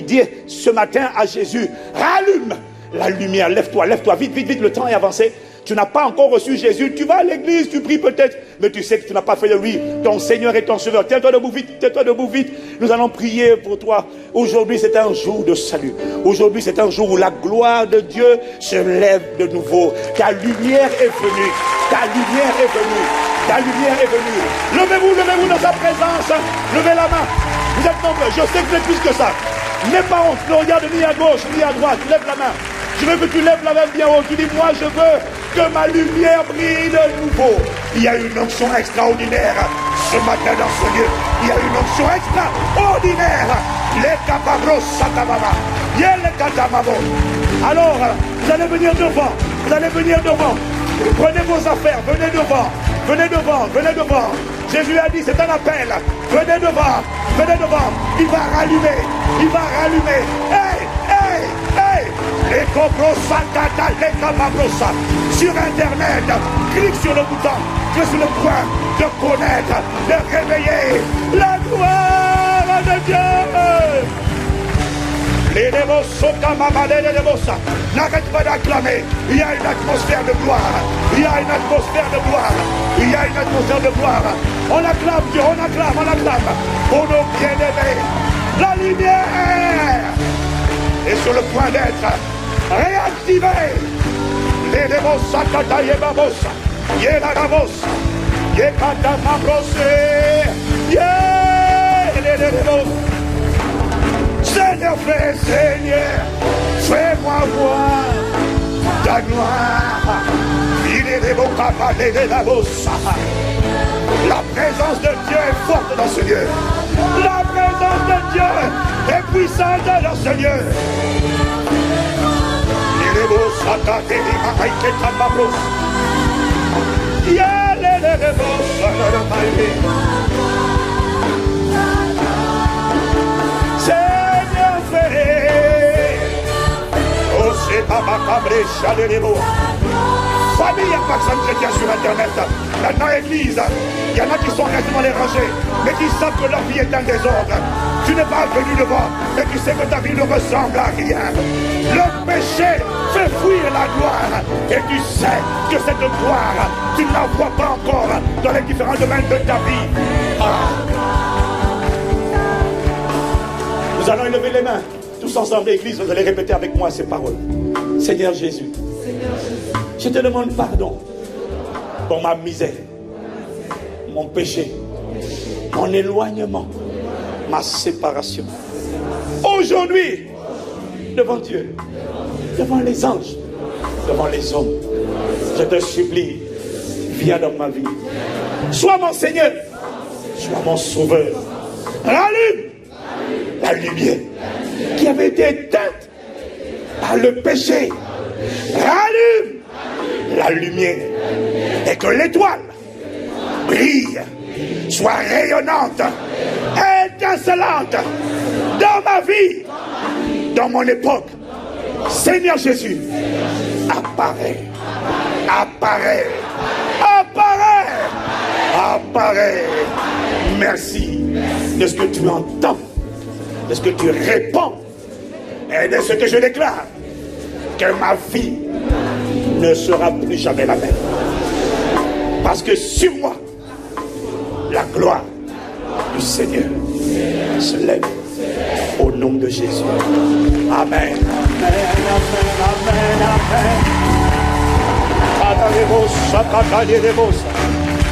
dit ce matin à Jésus, rallume la lumière, lève-toi, vite, vite, vite, le temps est avancé. Tu n'as pas encore reçu Jésus, tu vas à l'église, tu pries peut-être, mais tu sais que tu n'as pas fait de lui ton Seigneur et ton Sauveur. Tiens-toi debout vite, nous allons prier pour toi. Aujourd'hui, c'est un jour de salut. Aujourd'hui, c'est un jour où la gloire de Dieu se lève de nouveau. Ta lumière est venue, ta lumière est venue, ta lumière est venue. Levez-vous dans sa présence, levez la main. Vous êtes nombreux, je sais que vous êtes plus que ça. N'aie pas honte, ne regarde ni à gauche, ni à droite, lève la main. Je veux que tu lèves la main bien haut. Tu dis, moi je veux que ma lumière brille de nouveau. Il y a une onction extraordinaire ce matin dans ce lieu. Il y a une onction extraordinaire. Les capabros satababa. Les catamabo. Alors, vous allez venir devant. Vous allez venir devant. Prenez vos affaires. Venez devant. Venez devant. Venez devant. Jésus a dit, c'est un appel. Venez devant. Venez devant. Il va rallumer. Il va rallumer. Hey, hey, hey. Sur Internet, clique sur le bouton. Je suis le point de connaître, de réveiller la gloire de Dieu. N'arrête pas d'acclamer. Il y a une atmosphère de gloire. Il y a une atmosphère de gloire. Il y a une atmosphère de gloire. On acclame Dieu, on acclame. Pour nos bien-aimés, la lumière est sur le point d'être. réactivez les démos kata yebabosa, yelagabos, yekata mabrose, les démos. Seigneur, fais-moi voir ta gloire. Il est des beaux capables de la bosse. La présence de Dieu est forte dans ce lieu. La présence de Dieu est puissante dans ce lieu. Il est beau, ça t'a dit, il t'a ma brosse. Il y a les bosses, Seigneur, fais. Oh, c'est pas ma cabré, chalet les mots. Famille, il n'y a pas que ça chrétien sur Internet. Dans l'église, il y en a qui sont restés dans les rangées, mais qui savent que leur vie est un désordre. Tu n'es pas venu le voir, mais tu sais que ta vie ne ressemble à rien. Le péché fait fuir la gloire. Et tu sais que cette gloire, tu ne la vois pas encore dans les différents domaines de ta vie. Nous allons élever les mains. Tous ensemble, l'église, vous allez répéter avec moi ces paroles. Seigneur Jésus, je te demande pardon pour ma misère, mon péché, mon éloignement, ma séparation. Aujourd'hui, devant Dieu, devant les anges, devant les hommes, je te supplie, viens dans ma vie. Sois mon Seigneur, sois mon Sauveur. Rallume la lumière qui avait été éteinte par le péché. Rallume la lumière et que l'étoile brille, soit rayonnante, étincelante dans ma vie, dans mon époque. Seigneur Jésus, apparaît, apparaît, apparaît, apparaît. Merci de ce que tu entends, de ce que tu réponds et de ce que je déclare, que ma vie ne sera plus jamais la même. Parce que sur moi, la gloire du Seigneur se lève au nom de Jésus. Amen. Amen, amen, amen.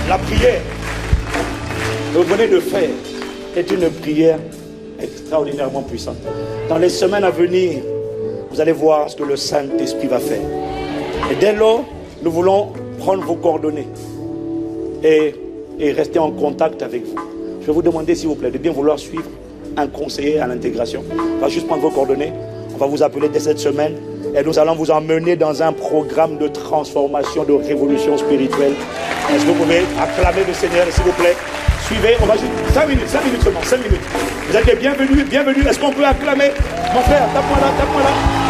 La prière que vous venez de faire est une prière extraordinairement puissante. Dans les semaines à venir, vous allez voir ce que le Saint-Esprit va faire. Et dès lors, nous voulons prendre vos coordonnées et rester en contact avec vous. Je vais vous demander, s'il vous plaît, de bien vouloir suivre un conseiller à l'intégration. On va juste prendre vos coordonnées. On va vous appeler dès cette semaine et nous allons vous emmener dans un programme de transformation, de révolution spirituelle. Est-ce que vous pouvez acclamer le Seigneur, s'il vous plaît? Suivez, on va juste 5 minutes seulement, 5 minutes. Vous êtes les bienvenus, bienvenus. Est-ce qu'on peut acclamer? Mon frère, tape-moi là, tape-moi là.